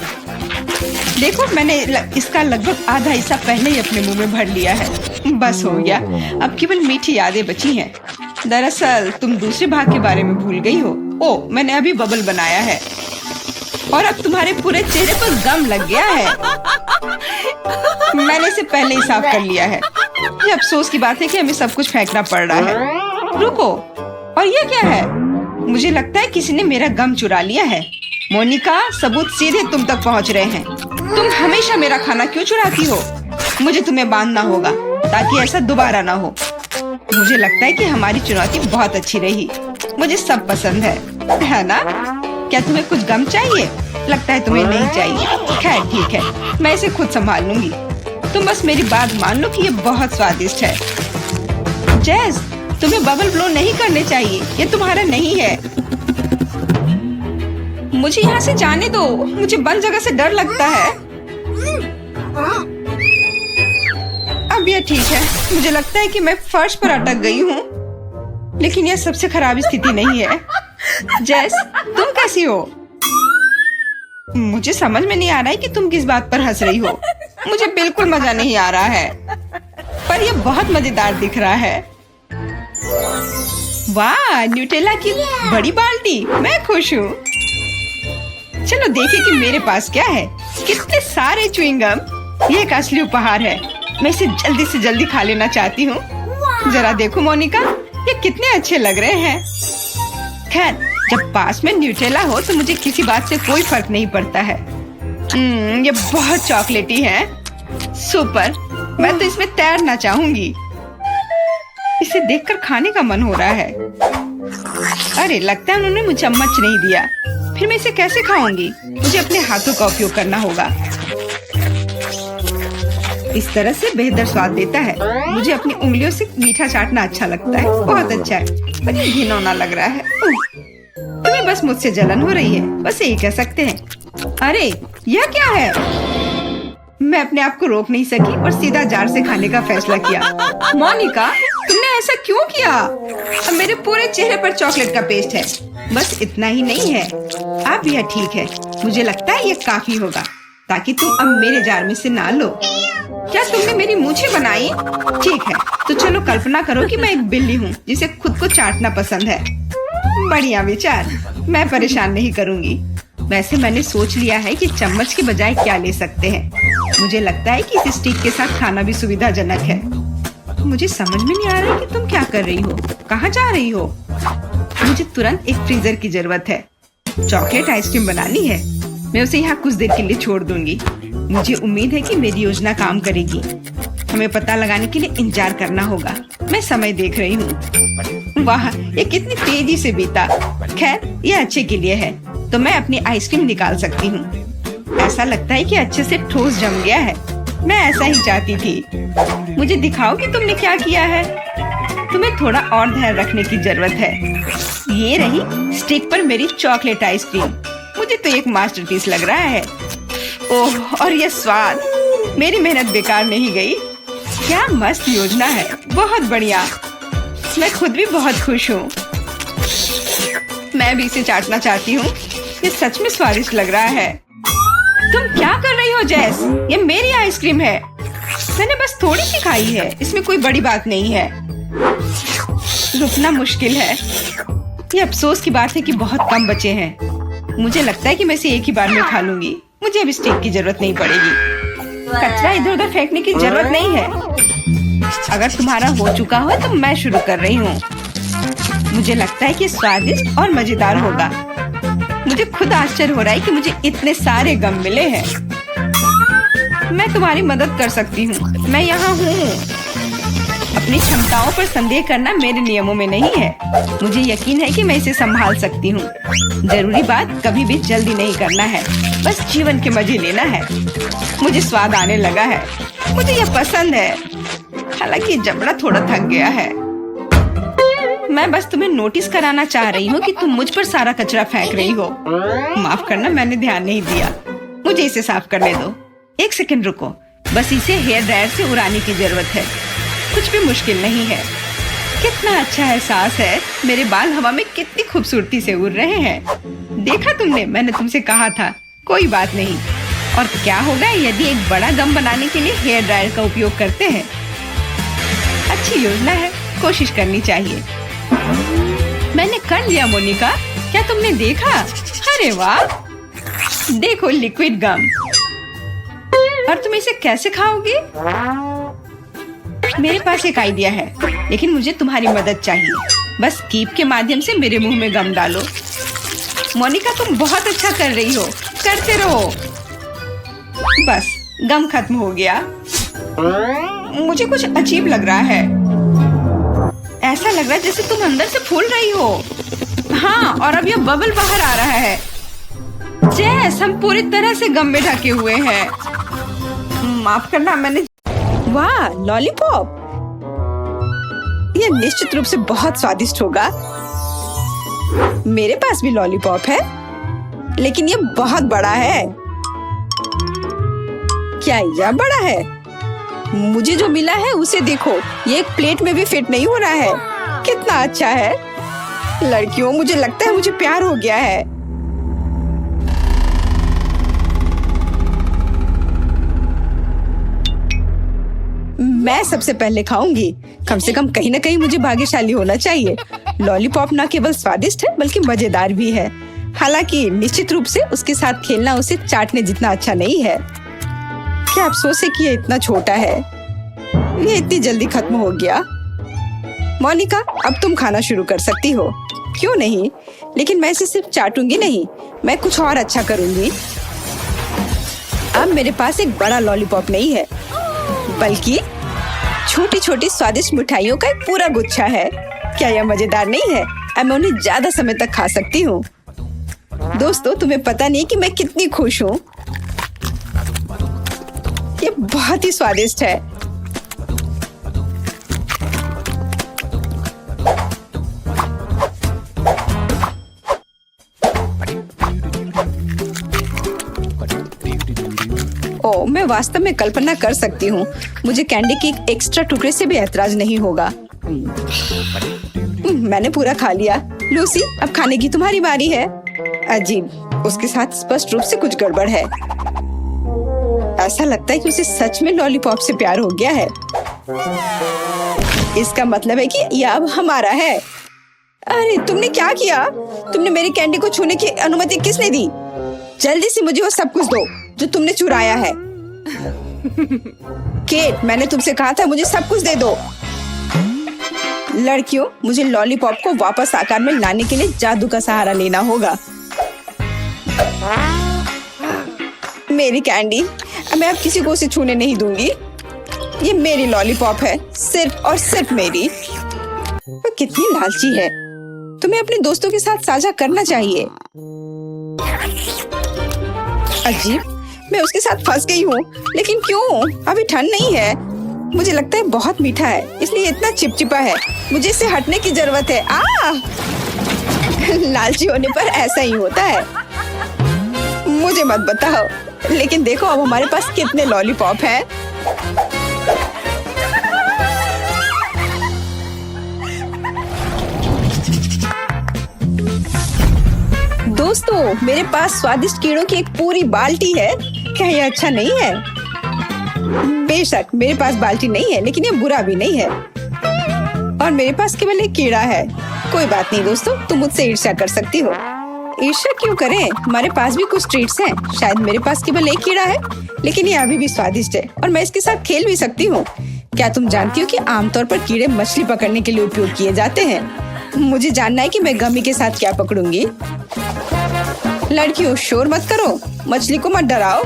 देखो, मैंने इसका लगभग आधा हिस्सा पहले ही अपने मुंह में भर लिया है। बस हो गया, अब केवल मीठी यादें बची हैं। दरअसल तुम दूसरे भाग के बारे में भूल गई हो। ओ, मैंने अभी बबल बनाया है और अब तुम्हारे पूरे चेहरे पर गम लग गया है। मैंने इसे पहले ही साफ कर लिया है। ये अफसोस की बात है कि हमें सब कुछ फेंकना पड़ रहा है। रुको, और ये क्या है? मुझे लगता है किसी ने मेरा गम चुरा लिया है। मोनिका, सबूत सीधे तुम तक पहुंच रहे हैं। तुम हमेशा मेरा खाना क्यों चुराती हो? मुझे तुम्हें बांधना होगा ताकि ऐसा दोबारा ना हो। मुझे लगता है कि हमारी चुनौती बहुत अच्छी रही। मुझे सब पसंद है ना? क्या तुम्हें कुछ गम चाहिए? लगता है तुम्हें नहीं चाहिए। खैर ठीक है, मैं इसे खुद संभाल लूंगी। तुम बस मेरी बात मान लो कि ये बहुत स्वादिष्ट है। जैस, तुम्हें बबल ब्लो नहीं करने चाहिए, ये तुम्हारा नहीं है। मुझे यहाँ से जाने दो, मुझे बंद जगह से डर लगता है। अब यह ठीक है। मुझे लगता है कि मैं फर्श पर अटक गई हूँ, लेकिन यह सबसे खराब स्थिति नहीं है। जैस, तुम कैसी हो? मुझे समझ में नहीं आ रहा है कि तुम किस बात पर हंस रही हो। मुझे बिल्कुल मजा नहीं आ रहा है, पर यह बहुत मजेदार दिख रहा है। वाह, न्यूटेला की बड़ी बाल्टी, मैं खुश हूँ। चलो देखें कि मेरे पास क्या है। कितने सारे च्युइंगम, ये एक असली उपहार है। मैं इसे जल्दी से जल्दी खा लेना चाहती हूँ। जरा देखो मोनिका, ये कितने अच्छे लग रहे हैं। खैर, जब पास में न्यूटेला हो तो मुझे किसी बात से कोई फर्क नहीं पड़ता है। ये बहुत चॉकलेटी है। सुपर, मैं तो इसमें तैरना चाहूंगी। इसे देखकर खाने का मन हो रहा है। अरे, लगता है उन्होंने मुझे चम्मच नहीं दिया। फिर मैं इसे कैसे खाऊंगी? मुझे अपने हाथों का उपयोग करना होगा। इस तरह से बेहतर स्वाद देता है। मुझे अपनी उंगलियों से मीठा चाटना अच्छा लगता है। बहुत अच्छा है, पर ये घिनौना लग रहा है। तुम्हें बस मुझसे जलन हो रही है, बस यही कह सकते हैं। अरे, यह क्या है? मैं अपने आप को रोक नहीं सकी और सीधा जार से खाने का फैसला किया। मोनिका, तुमने ऐसा क्यों किया? अब मेरे पूरे चेहरे पर चॉकलेट का पेस्ट है। बस इतना ही नहीं है, अब यह ठीक है। मुझे लगता है यह काफी होगा ताकि तुम अब मेरे जार में से ना लो। क्या तुमने मेरी मूछें बनाई? ठीक है, तो चलो कल्पना करो कि मैं एक बिल्ली हूँ जिसे खुद को चाटना पसंद है। बढ़िया विचार, मैं परेशान नहीं करूँगी। वैसे मैंने सोच लिया है कि चम्मच के बजाय क्या ले सकते हैं। मुझे लगता है कि इस स्टिक के साथ खाना भी सुविधाजनक है। मुझे समझ में नहीं आ रहा कि तुम क्या कर रही हो, कहाँ जा रही हो? मुझे तुरंत एक फ्रीजर की जरूरत है। चॉकलेट आइसक्रीम बनानी है। मैं उसे यहाँ कुछ देर के लिए छोड़ दूंगी। मुझे उम्मीद है कि मेरी योजना काम करेगी। हमें पता लगाने के लिए इंतजार करना होगा। मैं समय देख रही हूँ। वाह, ये कितनी तेजी से बीता। खैर, ये अच्छे के लिए है, तो मैं अपनी आइसक्रीम निकाल सकती हूँ। ऐसा लगता है कि अच्छे से ठोस जम गया है। मैं ऐसा ही चाहती थी। मुझे दिखाओ कि तुमने क्या किया है। तुम्हें थोड़ा और ध्यान रखने की जरूरत है। ये रही स्टिक पर मेरी चॉकलेट आइसक्रीम। मुझे तो एक मास्टरपीस लग रहा है। ओह, और ये स्वाद, मेरी मेहनत बेकार नहीं गई। क्या मस्त योजना है, बहुत बढ़िया। मैं खुद भी बहुत खुश हूँ। मैं भी इसे चाटना चाहती हूँ। ये सच में स्वादिष्ट लग रहा है। तुम क्या कर रही हो जैस? ये मेरी आइसक्रीम है। मैंने बस थोड़ी सी खाई है, इसमें कोई बड़ी बात नहीं है। रुकना मुश्किल है। ये अफसोस की बात है कि बहुत कम बचे हैं। मुझे लगता है कि मैं इसे एक ही बार में खा लूंगी। मुझे अब स्टिक की जरूरत नहीं पड़ेगी। कचरा इधर उधर फेंकने की जरूरत नहीं है। अगर तुम्हारा हो चुका हो तो मैं शुरू कर रही हूँ। मुझे लगता है कि स्वादिष्ट और मजेदार होगा। मुझे खुद आश्चर्य हो रहा है कि मुझे इतने सारे गम मिले हैं। मैं तुम्हारी मदद कर सकती हूँ। मैं यहाँ हूँ। अपनी क्षमताओं पर संदेह करना मेरे नियमों में नहीं है। मुझे यकीन है कि मैं इसे संभाल सकती हूँ। जरूरी बात कभी भी जल्दी नहीं करना है, बस जीवन के मजे लेना है। मुझे स्वाद आने लगा है। मुझे यह पसंद है, हालांकि जबड़ा थोड़ा थक गया है। मैं बस तुम्हें नोटिस कराना चाह रही हूँ कि तुम मुझ पर सारा कचरा फेंक रही हो। माफ करना, मैंने ध्यान नहीं दिया। मुझे इसे साफ करने दो। एक सेकंड रुको, बस इसे हेयर ड्रायर से उड़ाने की जरूरत है। कुछ भी मुश्किल नहीं है। कितना अच्छा एहसास है। मेरे बाल हवा में कितनी खूबसूरती से उड़ रहे हैं। देखा तुमने, मैंने तुमसे कहा था। कोई बात नहीं। और क्या होगा यदि एक बड़ा गम बनाने के लिए हेयर ड्रायर का उपयोग करते हैं? अच्छी योजना है, कोशिश करनी चाहिए। मैंने कर लिया मोनिका। क्या तुमने देखा? अरे वाह, देखो लिक्विड गम। और तुम इसे कैसे खाओगी? मेरे पास एक आइडिया है, लेकिन मुझे तुम्हारी मदद चाहिए। बस कीप के माध्यम से मेरे मुंह में गम डालो। मोनिका, तुम बहुत अच्छा कर रही हो। करते रहो। बस गम खत्म हो गया। मुझे कुछ अजीब लग रहा है। ऐसा लग रहा है जैसे तुम अंदर से फूल रही हो। हाँ, और अब यह बबल बाहर आ रहा है। जैस, हम पूरी तरह से गम में ढके हुए हैं। माफ करना, मैंने वाह, लॉलीपॉप! यह निश्चित रूप से बहुत स्वादिष्ट होगा। मेरे पास भी लॉलीपॉप है, लेकिन यह बहुत बड़ा है। क्या यह बड़ा है? मुझे जो मिला है उसे देखो। ये एक प्लेट में भी फिट नहीं हो रहा है। कितना अच्छा है। लड़कियों, मुझे लगता है मुझे प्यार हो गया है। मैं सबसे पहले खाऊंगी। कम से कम कहीं ना कहीं मुझे भाग्यशाली होना चाहिए। लॉलीपॉप न केवल स्वादिष्ट है बल्कि मजेदार भी है। हालांकि निश्चित रूप से उसके साथ खेलना उसे चाटने जितना अच्छा नहीं है। क्या अफसोस है कि ये इतना छोटा है। ये इतनी जल्दी खत्म हो गया। मोनिका, अब तुम खाना शुरू कर सकती हो। क्यों नहीं, लेकिन मैं इसे सिर्फ चाटूंगी नहीं, मैं कुछ और अच्छा करूंगी। अब मेरे पास एक बड़ा लॉलीपॉप नहीं है, बल्कि छोटी छोटी स्वादिष्ट मिठाइयों का एक पूरा गुच्छा है। क्या यह मजेदार नहीं है? अब मैं उन्हें ज्यादा समय तक खा सकती हूँ। दोस्तों, तुम्हें पता नहीं कि मैं कितनी खुश हूँ। ये बहुत ही स्वादिष्ट है। ओह, मैं वास्तव में कल्पना कर सकती हूँ। मुझे कैंडी के एक एक्स्ट्रा टुकड़े से भी ऐतराज नहीं होगा। मैंने पूरा खा लिया। लूसी, अब खाने की तुम्हारी बारी है। अजीब, उसके साथ स्पष्ट रूप से कुछ गड़बड़ है। ऐसा लगता है कि उसे सच में लॉलीपॉप से प्यार हो गया है। इसका मतलब है कि यह अब हमारा है। अरे, तुमने क्या किया? तुमने मेरी कैंडी को छूने की अनुमति किसने दी? जल्दी से मुझे वो सब कुछ दो जो तुमने चुराया है। केट, मैंने तुमसे कहा था मुझे सब कुछ दे दो। लड़कियों, मुझे लॉलीपॉप को वापस आकार में लाने के लिए जादू का सहारा लेना होगा। मेरी कैंडी, मैं अब किसी को उसे छूने नहीं दूंगी। ये मेरी लॉलीपॉप है, सिर्फ और सिर्फ मेरी। वो कितनी लालची है। तुम्हें अपने दोस्तों के साथ साझा करना चाहिए। अजीब, मैं उसके साथ फंस गई हूँ। लेकिन क्यों? अभी ठंड नहीं है। मुझे लगता है बहुत मीठा है, इसलिए इतना चिपचिपा है। मुझे इससे हटने की जरूरत है। लालची होने पर ऐसा ही होता है। मुझे मत बताओ, लेकिन देखो अब हमारे पास कितने लॉलीपॉप हैं। दोस्तों, मेरे पास स्वादिष्ट कीड़ों की एक पूरी बाल्टी है। क्या यह अच्छा नहीं है? बेशक मेरे पास बाल्टी नहीं है, लेकिन यह बुरा भी नहीं है। और मेरे पास केवल एक कीड़ा है। कोई बात नहीं दोस्तों, तुम मुझसे ईर्ष्या कर सकती हो। ईर्ष्या क्यों करें? हमारे पास भी कुछ ट्रीट्स हैं। शायद मेरे पास केवल एक कीड़ा है, लेकिन ये अभी भी स्वादिष्ट है और मैं इसके साथ खेल भी सकती हूँ। क्या तुम जानती हो कि आमतौर पर कीड़े मछली पकड़ने के लिए उपयोग किए जाते हैं? मुझे जानना है कि मैं गमी के साथ क्या पकड़ूंगी। लड़कियों, शोर मत करो, मछली को मत डराओ।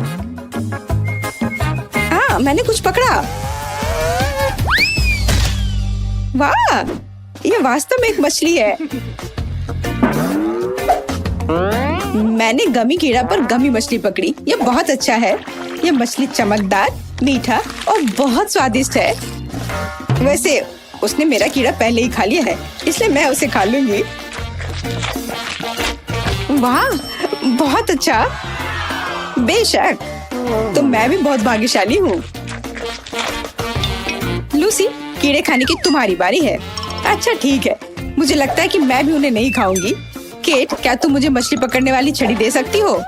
हाँ, मैंने कुछ पकड़ा। वाह, ये वास्तव में एक मछली है। मैंने गमी कीड़ा पर गमी मछली पकड़ी। ये बहुत अच्छा है। ये मछली चमकदार, मीठा और बहुत स्वादिष्ट है। वैसे उसने मेरा कीड़ा पहले ही खा लिया है, इसलिए मैं उसे खा लूंगी। वाह, बहुत अच्छा। बेशक, तो मैं भी बहुत भाग्यशाली हूँ। लूसी, कीड़े खाने की तुम्हारी बारी है। अच्छा ठीक है, मुझे लगता है कि मैं भी उन्हें नहीं खाऊंगी। केट, क्या तुम मुझे मछली पकड़ने वाली छड़ी दे सकती हो?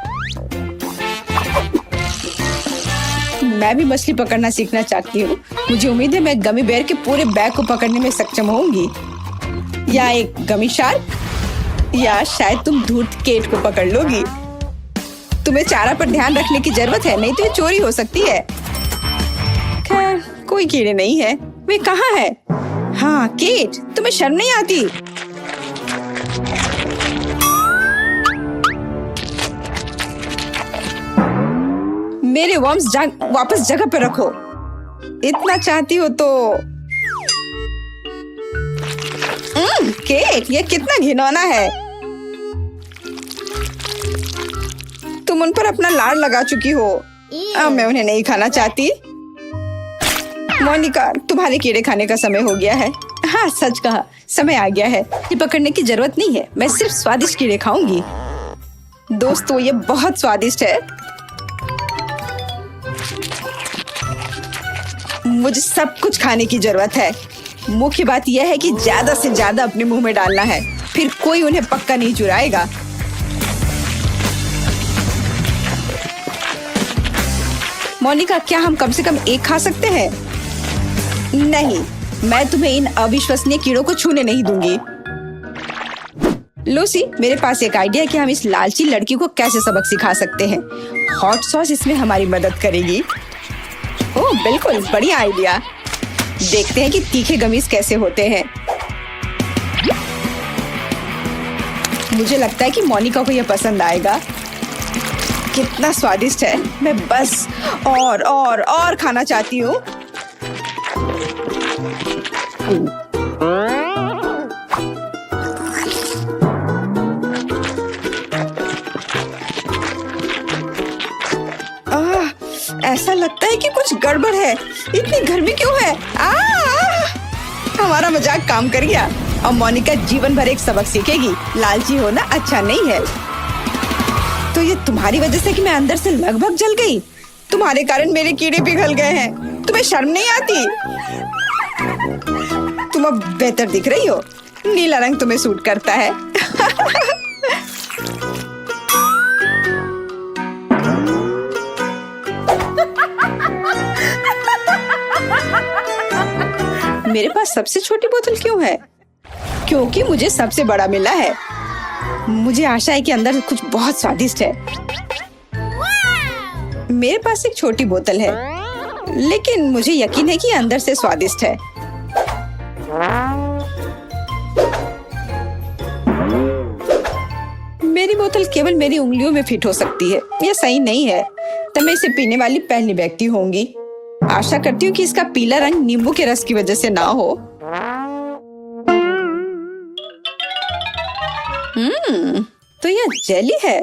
मैं भी मछली पकड़ना सीखना चाहती हूँ। मुझे उम्मीद है मैं गमी बेयर के पूरे बैग को पकड़ने में सक्षम होंगी। या एक गमी शार्क, या शायद तुम धूर्त केट को पकड़ लोगी। तुम्हें चारा पर ध्यान रखने की जरूरत है, नहीं तो ये चोरी हो सकती है। खैर, कोई कीड़े नहीं है। वे कहाँ है? हाँ केट, तुम्हें शर्म नहीं आती? मेरे वर्म्स वापस जगह पे रखो। इतना चाहती हो तो। केट, ये कितना घिनौना है। तुम उन पर अपना लाड़ लगा चुकी हो। अब मैं उन्हें नहीं खाना चाहती। मोनिका, तुम्हारे कीड़े खाने का समय हो गया है। हाँ, सच कहा, समय आ गया है। ये पकड़ने की जरूरत नहीं है, मैं सिर्फ स्वादिष्ट कीड़े खाऊंगी। दोस्तों, ये बहुत स्वादिष्ट है। मुझे सब कुछ खाने की जरूरत है। मुख्य बात यह है कि ज्यादा से ज्यादा अपने मुंह में डालना है, फिर कोई उन्हें पक्का नहीं चुराएगा। मोनिका, क्या हम कम से कम एक खा सकते हैं? नहीं, मैं तुम्हें इन अविश्वसनीय कीड़ों को छूने नहीं दूंगी। लूसी, मेरे पास एक आइडिया है कि हम इस लालची लड़की को कैसे सबक सिखा सकते हैं। हॉट सॉस इसमें हमारी मदद करेगी। ओह बिल्कुल, बढ़िया आइडिया। देखते हैं कि तीखे गमीज कैसे होते हैं। मुझे लगता है कि मोनिका को यह पसंद आएगा। कितना स्वादिष्ट है। मैं बस और खाना चाहती हूँ। ऐसा लगता है कि कुछ गड़बड़ है। इतनी गर्मी क्यों है? हमारा मजाक काम कर गया। और मोनिका जीवन भर एक सबक सीखेगी। लालची होना अच्छा नहीं है। तो ये तुम्हारी वजह से कि मैं अंदर से लगभग जल गई। तुम्हारे कारण मेरे कीड़े पिघल गए हैं। तुम्हें शर्म नहीं आती? तुम अब बेहतर दिख रही हो। नीला रंग तुम्हें सूट करता है। मेरे पास सबसे छोटी बोतल क्यों है? क्योंकि मुझे सबसे बड़ा मिला है। मुझे आशा है कि अंदर कुछ बहुत स्वादिष्ट है। मेरे पास एक छोटी बोतल है, लेकिन मुझे यकीन है कि अंदर से स्वादिष्ट है। मेरी बोतल केवल मेरी उंगलियों में फिट हो सकती है। यह सही नहीं है। तब मैं इसे पीने वाली पहली व्यक्ति होंगी। आशा करती हूँ कि इसका पीला रंग नींबू के रस की वजह से ना हो। तो यह जेली है।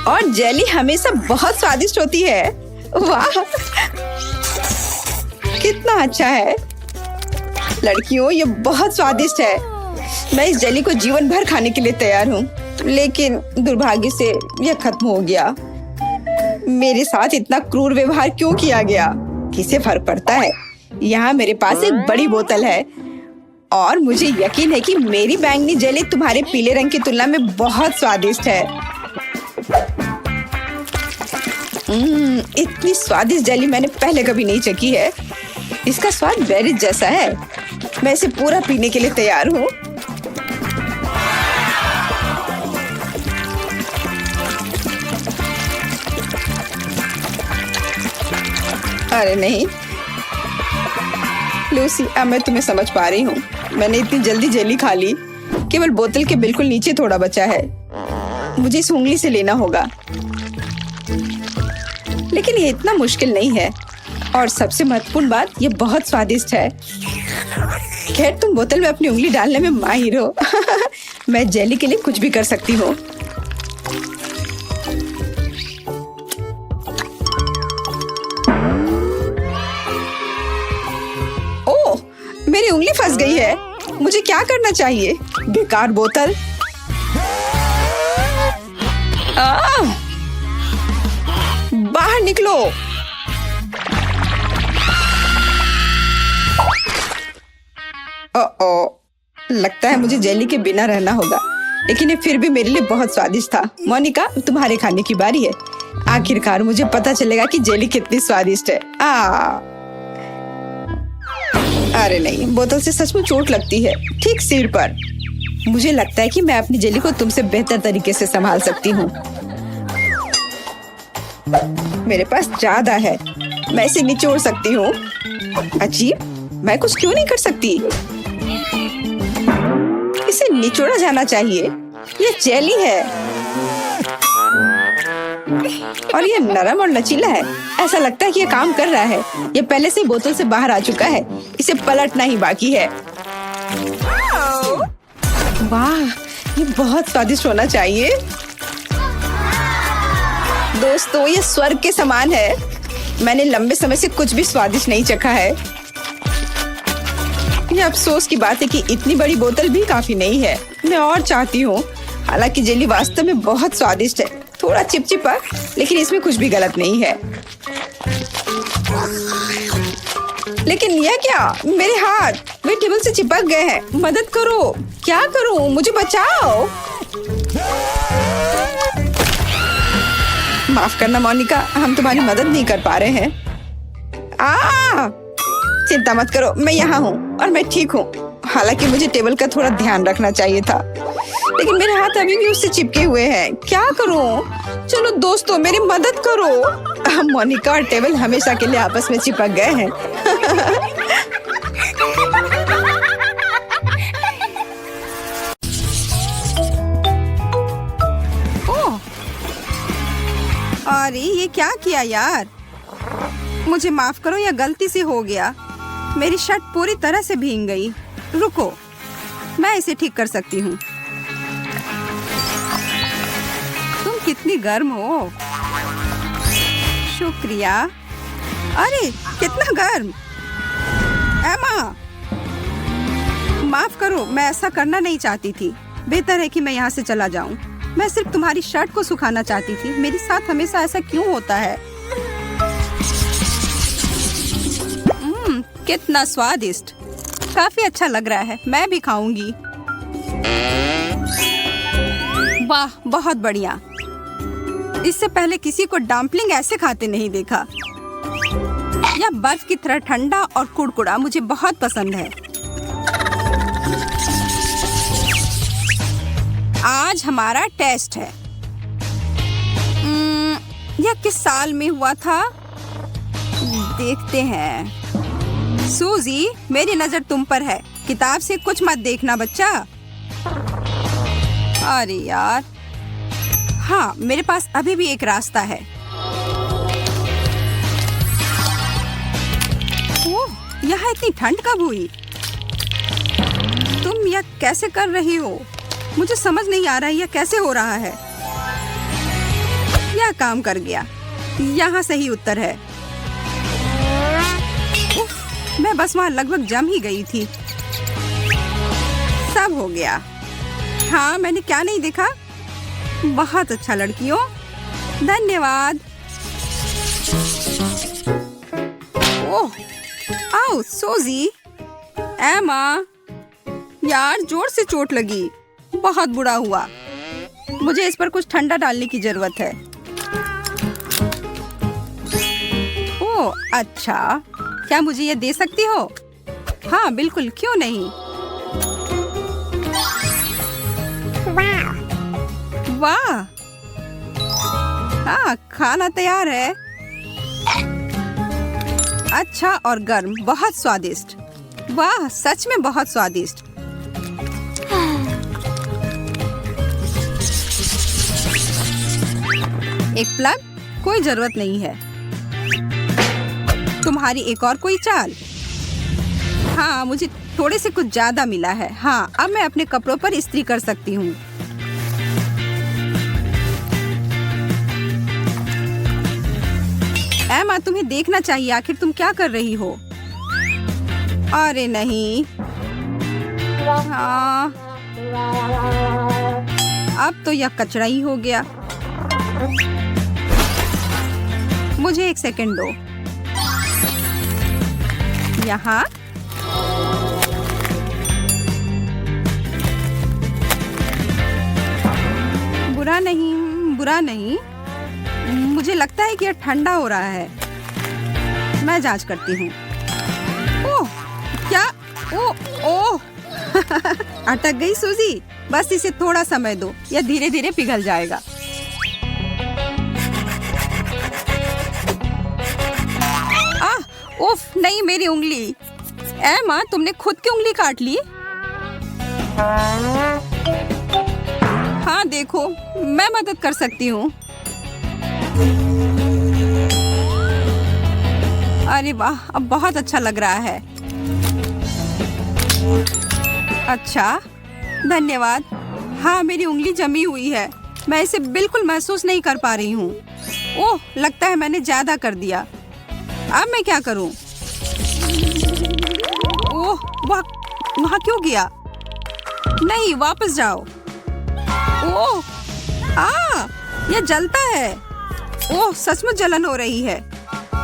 और जेली हमेशा बहुत स्वादिष्ट होती है। वाह, कितना अच्छा है। लड़कियों, ये बहुत स्वादिष्ट है। मैं इस जेली को जीवन भर खाने के लिए तैयार हूँ, लेकिन दुर्भाग्य से यह खत्म हो गया। मेरे साथ इतना क्रूर व्यवहार क्यों किया गया? किसे फर्क पड़ता है? यहाँ मेरे पास एक बड़ी बोतल है और मुझे यकीन है कि मेरी बैंगनी जेली तुम्हारे पीले रंग की तुलना में बहुत स्वादिष्ट है। इतनी स्वादिष्ट जेली मैंने पहले कभी नहीं चखी है। इसका स्वाद बेरीज जैसा है। मैं इसे पूरा पीने के लिए तैयार हूँ। अरे नहीं लूसी, अब मैं तुम्हें समझ पा रही हूँ। मैंने इतनी जल्दी जेली खा ली। केवल बोतल के बिल्कुल नीचे थोड़ा बचा है। मुझे इस उंगली से लेना होगा, लेकिन ये इतना मुश्किल नहीं है। और सबसे महत्वपूर्ण बात, ये बहुत स्वादिष्ट है। खैर, तुम बोतल में अपनी उंगली डालने में माहिर हो। मैं जेली के लिए कुछ भी कर सकती हूँ। ओह, मेरी उंगली फंस गई है। मुझे क्या करना चाहिए? बेकार बोतल। बाहर निकलो। ओह, लगता है मुझे जेली के बिना रहना होगा, लेकिन ये फिर भी मेरे लिए बहुत स्वादिष्ट था। मोनिका, तुम्हारे खाने की बारी है। आखिरकार मुझे पता चलेगा कि जेली कितनी स्वादिष्ट है। अरे नहीं, बोतल से सच में चोट लगती है, ठीक सिर पर। मुझे लगता है कि मैं अपनी जेली को तुमसे बेहतर तरीके से संभाल सकती हूँ। मेरे पास ज्यादा है, मैं इसे निचोड़ सकती हूँ। अजीब, मैं कुछ क्यों नहीं कर सकती? इसे निचोड़ा जाना चाहिए। ये जेली है और ये नरम और लचीला है। ऐसा लगता है कि ये काम कर रहा है। ये पहले से ही बोतल से बाहर आ चुका है। इसे पलटना ही बाकी है। वाह, ये बहुत स्वादिष्ट होना चाहिए। दोस्तों, ये स्वर्ग के समान है। मैंने लंबे समय से कुछ भी स्वादिष्ट नहीं चखा है। ये अफसोस की बात है कि इतनी बड़ी बोतल भी काफी नहीं है। मैं और चाहती हूँ। हालांकि जेली वास्तव में बहुत स्वादिष्ट है, थोड़ा चिपचिपा, लेकिन इसमें कुछ भी गलत नहीं है। लेकिन यह क्या? मेरे हाथ वे टेबल से चिपक गए हैं। मदद करो। क्या करूं? मुझे बचाओ। माफ करना मोनिका, हम तुम्हारी मदद नहीं कर पा रहे हैं। चिंता मत करो, मैं यहाँ हूँ और मैं ठीक हूँ। हालांकि मुझे टेबल का थोड़ा ध्यान रखना चाहिए था, लेकिन मेरे हाथ अभी भी उससे चिपके हुए हैं। क्या करूं? चलो दोस्तों, मेरी मदद करो। मोनिका और टेबल हमेशा के लिए आपस में चिपक गए हैं। ओह, अरे ये क्या किया यार? मुझे माफ करो, यह गलती से हो गया। मेरी शर्ट पूरी तरह से भीग गई। रुको, मैं इसे ठीक कर सकती हूँ। तुम कितनी गर्म हो। शुक्रिया। अरे कितना गर्म। एमा, माफ करो, मैं ऐसा करना नहीं चाहती थी। बेहतर है कि मैं यहाँ से चला जाऊँ। मैं सिर्फ तुम्हारी शर्ट को सुखाना चाहती थी। मेरे साथ हमेशा ऐसा क्यों होता है? कितना स्वादिष्ट, काफी अच्छा लग रहा है। मैं भी खाऊंगी। वाह, बहुत बढ़िया। इससे पहले किसी को डम्पलिंग ऐसे खाते नहीं देखा। यह बर्फ की तरह ठंडा और कुड़कुड़ा मुझे बहुत पसंद है। आज हमारा टेस्ट है। यह किस साल में हुआ था? देखते हैं। सूजी, मेरी नजर तुम पर है। किताब से कुछ मत देखना बच्चा। अरे यार, हाँ, मेरे पास अभी भी एक रास्ता है। ओह, यहाँ इतनी ठंड कब हुई? तुम यह कैसे कर रही हो? मुझे समझ नहीं आ रहा है यह कैसे हो रहा है। यह काम कर गया। यहाँ सही उत्तर है। मैं बस वहाँ लगभग जम ही गई थी। सब हो गया। हाँ, मैंने क्या नहीं देखा? बहुत अच्छा लड़कियों, धन्यवाद। ओह, आओ सोजी। एमा, यार जोर से चोट लगी। बहुत बुरा हुआ। मुझे इस पर कुछ ठंडा डालने की जरूरत है। ओह अच्छा, क्या मुझे ये दे सकती हो? हाँ बिल्कुल, क्यों नहीं। वाह, हाँ खाना तैयार है। अच्छा और गर्म, बहुत स्वादिष्ट। वाह, सच में बहुत स्वादिष्ट। एक प्लग, कोई जरूरत नहीं है। तुम्हारी एक और कोई चाल? हाँ, मुझे थोड़े से कुछ ज्यादा मिला है। हाँ, अब मैं अपने कपड़ों पर इस्त्री कर सकती हूँ। एमा, तुम्हें देखना चाहिए, आखिर तुम क्या कर रही हो? अरे नहीं। हाँ, अब तो यह कचरा ही हो गया। मुझे एक सेकंड दो। यहाँ बुरा नहीं, बुरा नहीं। मुझे लगता है कि यह ठंडा हो रहा है। मैं जांच करती हूँ। ओह, क्या? ओह, ओह। अटक गई सूजी। बस इसे थोड़ा समय दो, यह धीरे धीरे पिघल जाएगा। उफ, नहीं, मेरी उंगली। एमा, तुमने खुद की उंगली काट ली? हाँ देखो, मैं मदद कर सकती हूँ। अरे वाह, अब बहुत अच्छा लग रहा है। अच्छा, धन्यवाद। हाँ, मेरी उंगली जमी हुई है। मैं इसे बिल्कुल महसूस नहीं कर पा रही हूँ। ओह, लगता है मैंने ज्यादा कर दिया। अब मैं क्या करूं? ओह, वहाँ क्यों गया? नहीं, वापस जाओ। ओह, यह जलता है। ओह, सचमुच जलन हो रही है।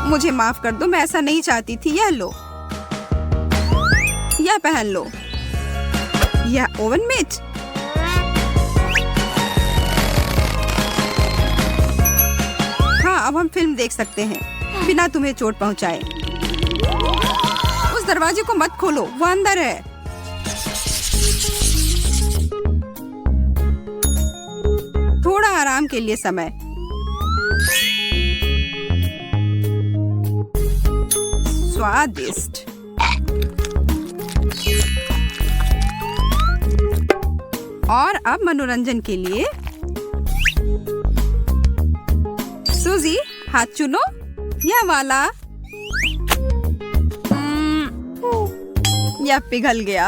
मुझे माफ कर दो, मैं ऐसा नहीं चाहती थी। यह लो, यह पहन लो। यह ओवन मिट। हाँ, अब हम फिल्म देख सकते हैं बिना तुम्हें चोट पहुंचाए। उस दरवाजे को मत खोलो, वो अंदर है। थोड़ा आराम के लिए समय। स्वादिष्ट। और अब मनोरंजन के लिए सूजी, हाथ चुनो। यह वाला। यह पिघल गया।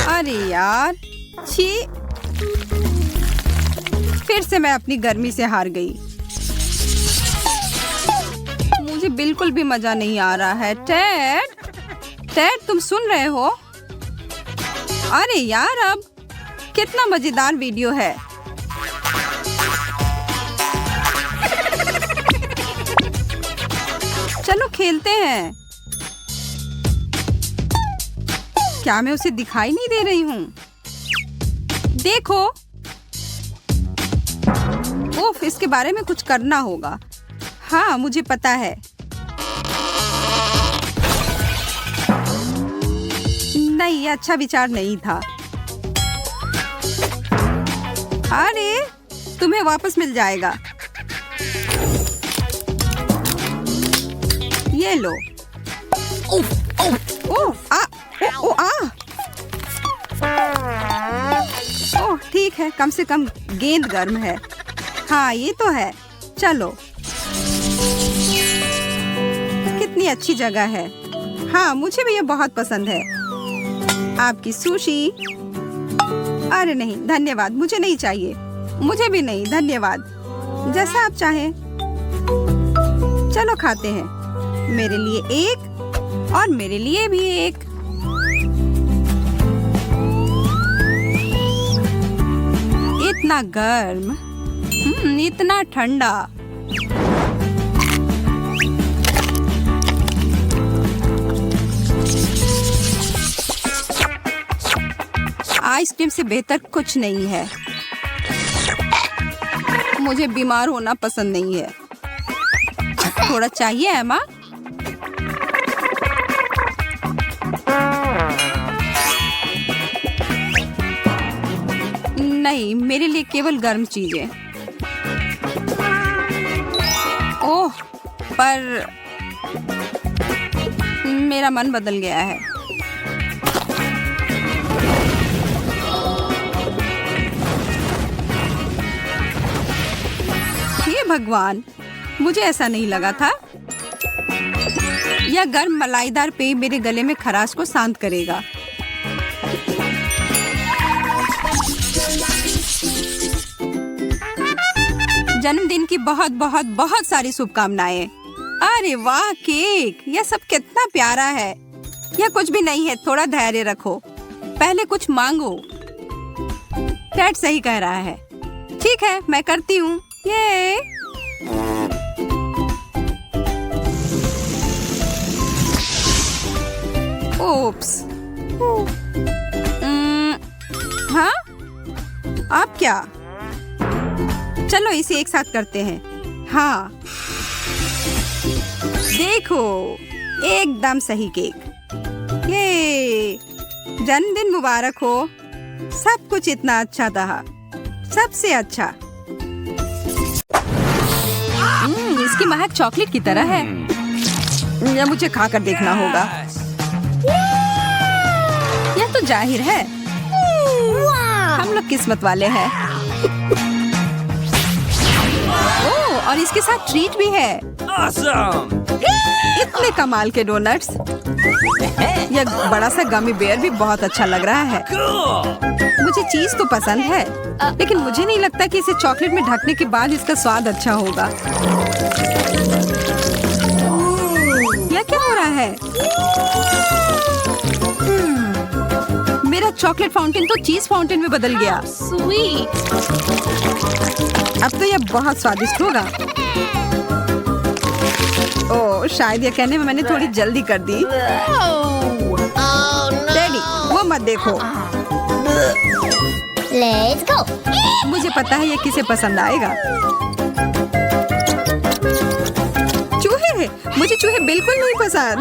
अरे यार, छी। फिर से मैं अपनी गर्मी से हार गई। मुझे बिल्कुल भी मजा नहीं आ रहा है। टेड, तुम सुन रहे हो? अरे यार, अब कितना मजेदार वीडियो है। चलो खेलते हैं। क्या मैं उसे दिखाई नहीं दे रही हूँ? देखो। ओफ, इसके बारे में कुछ करना होगा। हाँ, मुझे पता है। नहीं, ये अच्छा विचार नहीं था। अरे, तुम्हें वापस मिल जाएगा। ये लो। ओह, ठीक है, कम से कम गेंद गर्म है। हाँ, ये तो है। चलो, कितनी अच्छी जगह है। हाँ, मुझे भी ये बहुत पसंद है। आपकी सुशी। अरे नहीं, धन्यवाद, मुझे नहीं चाहिए। मुझे भी नहीं, धन्यवाद। जैसा आप चाहें। चलो खाते हैं। मेरे लिए एक और मेरे लिए भी एक। इतना गर्म, इतना ठंडा। आइसक्रीम से बेहतर कुछ नहीं है। मुझे बीमार होना पसंद नहीं है। थोड़ा चाहिए एमा? नहीं, मेरे लिए केवल गर्म चीजें। ओह, पर मेरा मन बदल गया है। हे भगवान, मुझे ऐसा नहीं लगा था। यह गर्म मलाईदार पेय मेरे गले में खराश को शांत करेगा। जन्मदिन की बहुत बहुत बहुत सारी शुभकामनाएं। अरे वाह केक, यह सब कितना प्यारा है। यह कुछ भी नहीं है, थोड़ा धैर्य रखो, पहले कुछ मांगो। डैड सही कह रहा है। ठीक है, मैं करती हूँ। ये ओप्स। हाँ, आप क्या? चलो इसे एक साथ करते हैं। हाँ, देखो, एकदम सही केक। ये जन्मदिन मुबारक हो। सब कुछ इतना अच्छा था, सबसे अच्छा। इसकी महक चॉकलेट की तरह है। यह मुझे खाकर देखना होगा। यह तो जाहिर है, हम लोग किस्मत वाले हैं। ओह, और इसके साथ ट्रीट भी है। इतने कमाल के डोनट्स। यह बड़ा सा गमी बेयर भी बहुत अच्छा लग रहा है। मुझे चीज तो पसंद है, लेकिन मुझे नहीं लगता कि इसे चॉकलेट में ढकने के बाद इसका स्वाद अच्छा होगा। यह क्या हो रहा है? मेरा चॉकलेट फाउंटेन तो चीज फाउंटेन में बदल गया। Sweet. अब तो यह बहुत स्वादिष्ट होगा। ओह, शायद यह कहने में मैंने थोड़ी जल्दी कर दी। डैडी, वो मत देखो। Let's go. मुझे पता है यह किसे पसंद आएगा। चूहे, मुझे चूहे बिल्कुल नहीं पसंद।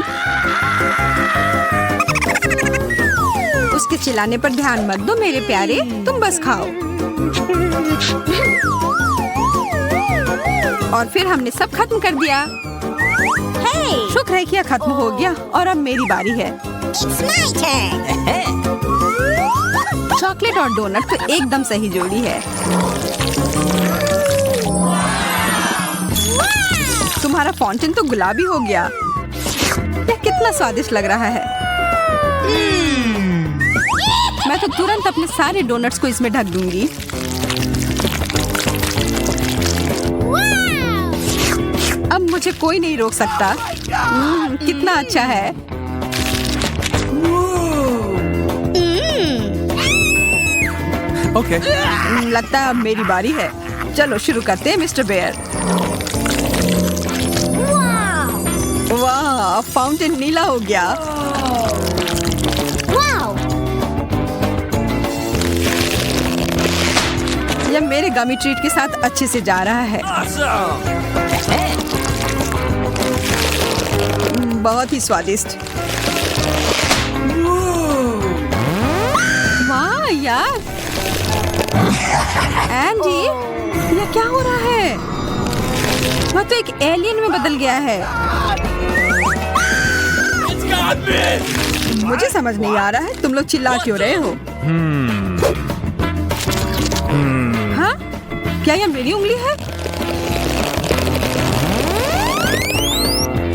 उसके चिल्लाने पर ध्यान मत दो मेरे प्यारे, तुम बस खाओ। और फिर हमने सब खत्म कर दिया। शुक्र है कि यह खत्म हो गया और अब मेरी बारी है। चॉकलेट और डोनट तो एकदम सही जोड़ी है। तुम्हारा फाउंटेन तो गुलाबी हो गया। यह कितना स्वादिष्ट लग रहा है। मैं तो तुरंत अपने सारे डोनट्स को इसमें ढक दूंगी। अब मुझे कोई नहीं रोक सकता। कितना अच्छा है। Okay. लगता है अब मेरी बारी है। चलो शुरू करते हैं मिस्टर बेयर। वाह, फाउंटेन नीला हो गया। यह मेरे गमी ट्रीट के साथ अच्छे से जा रहा है। बहुत ही स्वादिष्ट। वाह यार, एंडी, यह क्या हो रहा है? वह तो एक एलियन में बदल गया है। मुझे समझ नहीं आ रहा है, तुम लोग चिल्ला क्यों रहे हो? हाँ? क्या यह मेरी उंगली है?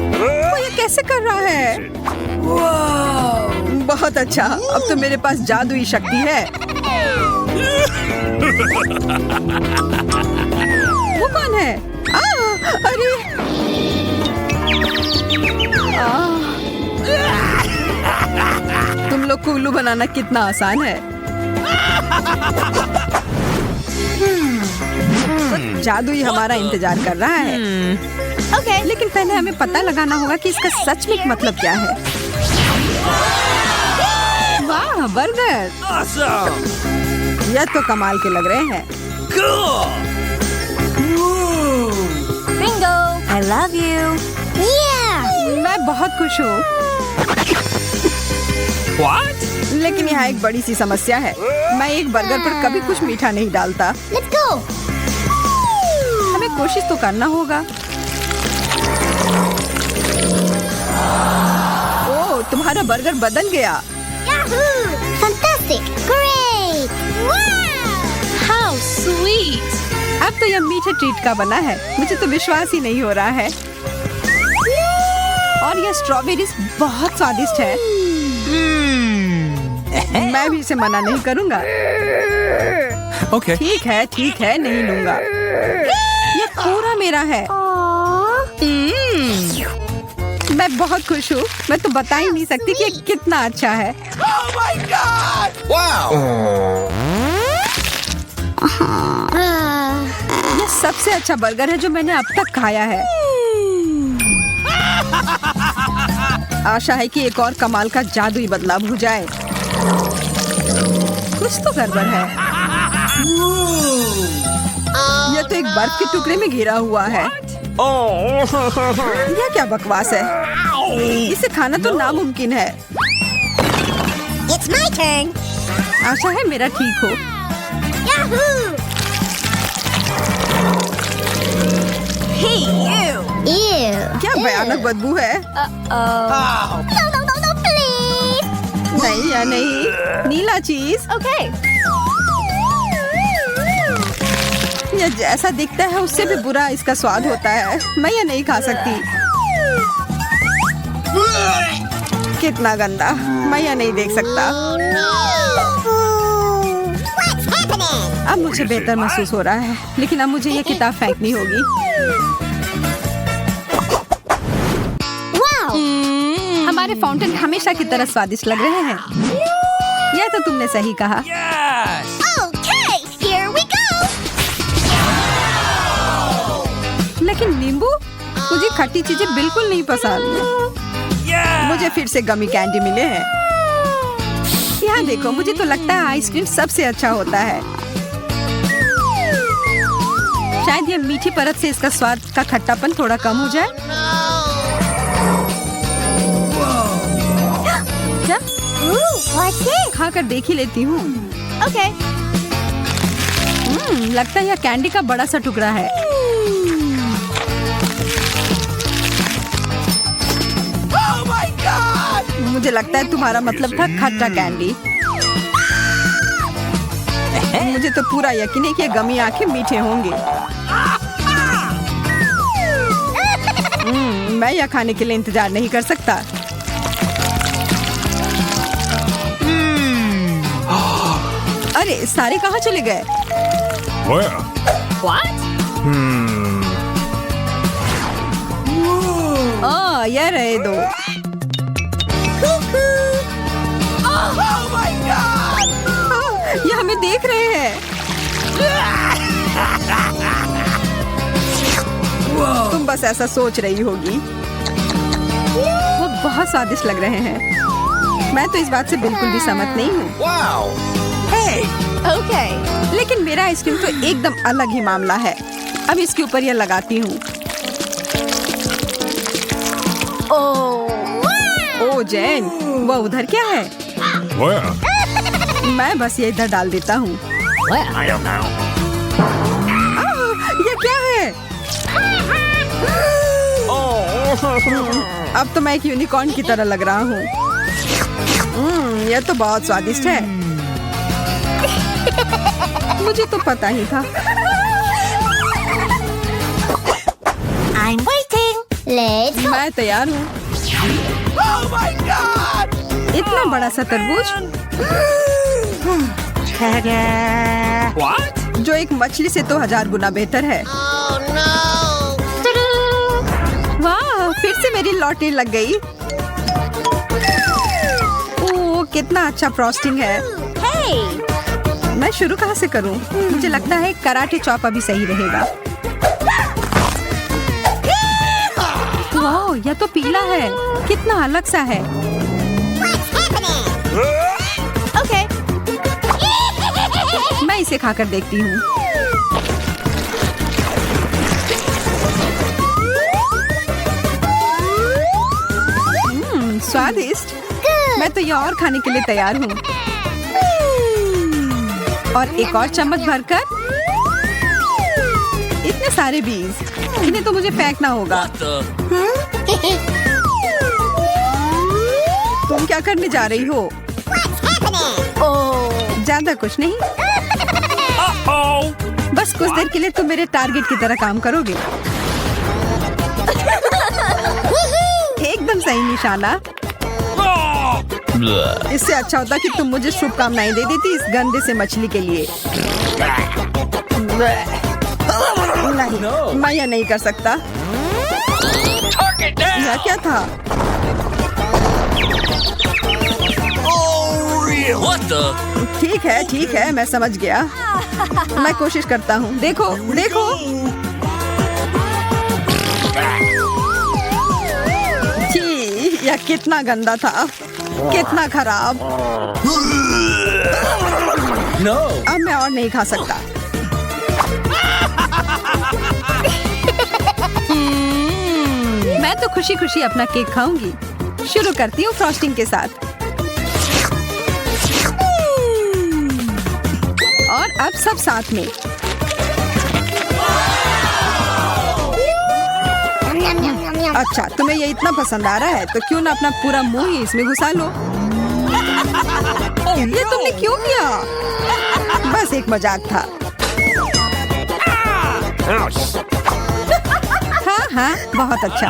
वो ये कैसे कर रहा है? बहुत अच्छा, अब तो मेरे पास जादुई शक्ति है। वो कौन है? अरे! तुम लोग को उल्लू बनाना कितना आसान है। जादू ही हमारा इंतजार कर रहा है। Okay. लेकिन पहले हमें पता लगाना होगा कि इसका सच में मतलब क्या है। वाह, बर्गर! यह तो कमाल के लग रहे हैं। Bingo. I love you. Yeah. मैं बहुत खुश हूँ। लेकिन यहाँ एक बड़ी सी समस्या है। मैं एक बर्गर पर कभी कुछ मीठा नहीं डालता। Let's go. हमें कोशिश तो करना होगा। ओह, तुम्हारा बर्गर बदल गया। Yahoo! Fantastic! Great! Wow! How sweet! अब तो यह मीठे ट्रीट का बना है। मुझे तो विश्वास ही नहीं हो रहा है। और यह स्ट्रॉबेरीज बहुत स्वादिष्ट है। मैं भी इसे मना नहीं करूंगा। Okay. ठीक है, नहीं लूंगा। यह पूरा मेरा है। मैं बहुत खुश हूँ। मैं तो बता ही नहीं सकती कि यह कितना अच्छा है। यह सबसे अच्छा बर्गर है जो मैंने अब तक खाया है। आशा है कि एक और कमाल का जादुई बदलाव हो जाए। कुछ तो गड़बड़ है। यह तो एक बर्फ के टुकड़े में घिरा हुआ है। यह क्या बकवास है? इसे खाना तो नामुमकिन है। It's my turn. आशा है मेरा ठीक हो। Yahoo! Hey, you! Ew. क्या भयानक बदबू है। No, please. नहीं या नहीं, नीला चीज। Okay. यह जैसा दिखता है उससे भी बुरा इसका स्वाद होता है। मैं यह नहीं खा सकती। कितना गंदा। मैं यह नहीं देख सकता। What's happening? अब मुझे बेहतर महसूस हो रहा है, लेकिन अब मुझे यह किताब फेंकनी होगी। Wow. हमारे फाउंटेन हमेशा की तरह स्वादिष्ट लग रहे हैं। यह तो तुमने सही कहा। Okay, here we go. लेकिन नींबू, मुझे खट्टी चीजें बिल्कुल नहीं पसंद। मुझे फिर से गमी कैंडी मिले हैं। यहाँ देखो, मुझे तो लगता है आइसक्रीम सबसे अच्छा होता है। शायद यह मीठी परत से इसका स्वाद का खट्टापन थोड़ा कम हो जाए। क्या? Ooh, what's it? खाकर देख ही लेती हूँ। Okay. लगता है यह कैंडी का बड़ा सा टुकड़ा है। मुझे लगता है तुम्हारा मतलब था खट्टा कैंडी। मुझे तो पूरा यकीन है कि ये गमी आंखें मीठे होंगे। मैं यह खाने के लिए इंतजार नहीं कर सकता। अरे सारे कहाँ चले गए? यह रहे दो। ये हमें देख रहे हैं। तुम बस ऐसा सोच रही होगी। वो बहुत स्वादिष्ट लग रहे हैं। मैं तो इस बात से बिल्कुल भी सहमत नहीं हूँ। Okay. लेकिन मेरा आइसक्रीम तो एकदम अलग ही मामला है। अब इसके ऊपर यह लगाती हूँ। ओ जैन, वो उधर क्या है? मैं बस ये इधर डाल देता हूँ। ये क्या है? अब तो मैं एक यूनिकॉर्न की तरह लग रहा हूँ। यह तो बहुत स्वादिष्ट है। मुझे तो पता ही था। I'm waiting. Let's go. मैं तैयार हूँ। इतना बड़ा सा तरबूज जो एक मछली से तो 1000 गुना बेहतर है। Oh no. वाह, फिर से मेरी लॉटरी लग गई। ओह, कितना अच्छा फ्रॉस्टिंग है। Hey. मैं शुरू कहाँ से करूँ? मुझे लगता है कराटे चॉप अभी सही रहेगा। वाह, यह तो पीला है। कितना अलग सा है। What's happening? Okay. मैं इसे खाकर देखती हूँ। स्वादिष्ट। Good. मैं तो ये और खाने के लिए तैयार हूँ। और एक और चम्मच भरकर। इतने सारे बीज, इन्हें तो मुझे फेंकना होगा। तुम क्या करने जा रही हो? ज्यादा कुछ नहीं, बस कुछ देर के लिए तुम मेरे टारगेट की तरह काम करोगे। एकदम सही निशाना। इससे अच्छा होता कि तुम मुझे शुभकामनाएं दे देती इस गंदे से मछली के लिए। नहीं, मैं यह नहीं कर सकता। यह क्या था? ठीक है, मैं समझ गया। मैं कोशिश करता हूँ। देखो, देखो। छी, यह कितना गंदा था, कितना खराब। अब मैं और नहीं खा सकता। मैं तो खुशी खुशी अपना केक खाऊंगी। शुरू करती हूँ फ्रॉस्टिंग के साथ। और अब सब साथ में। अच्छा, तुम्हें ये इतना पसंद आ रहा है तो क्यों ना अपना पूरा मुंह ही इसमें घुसा लो। ये तुमने क्यों किया? बस एक मजाक था। हाँ, बहुत अच्छा।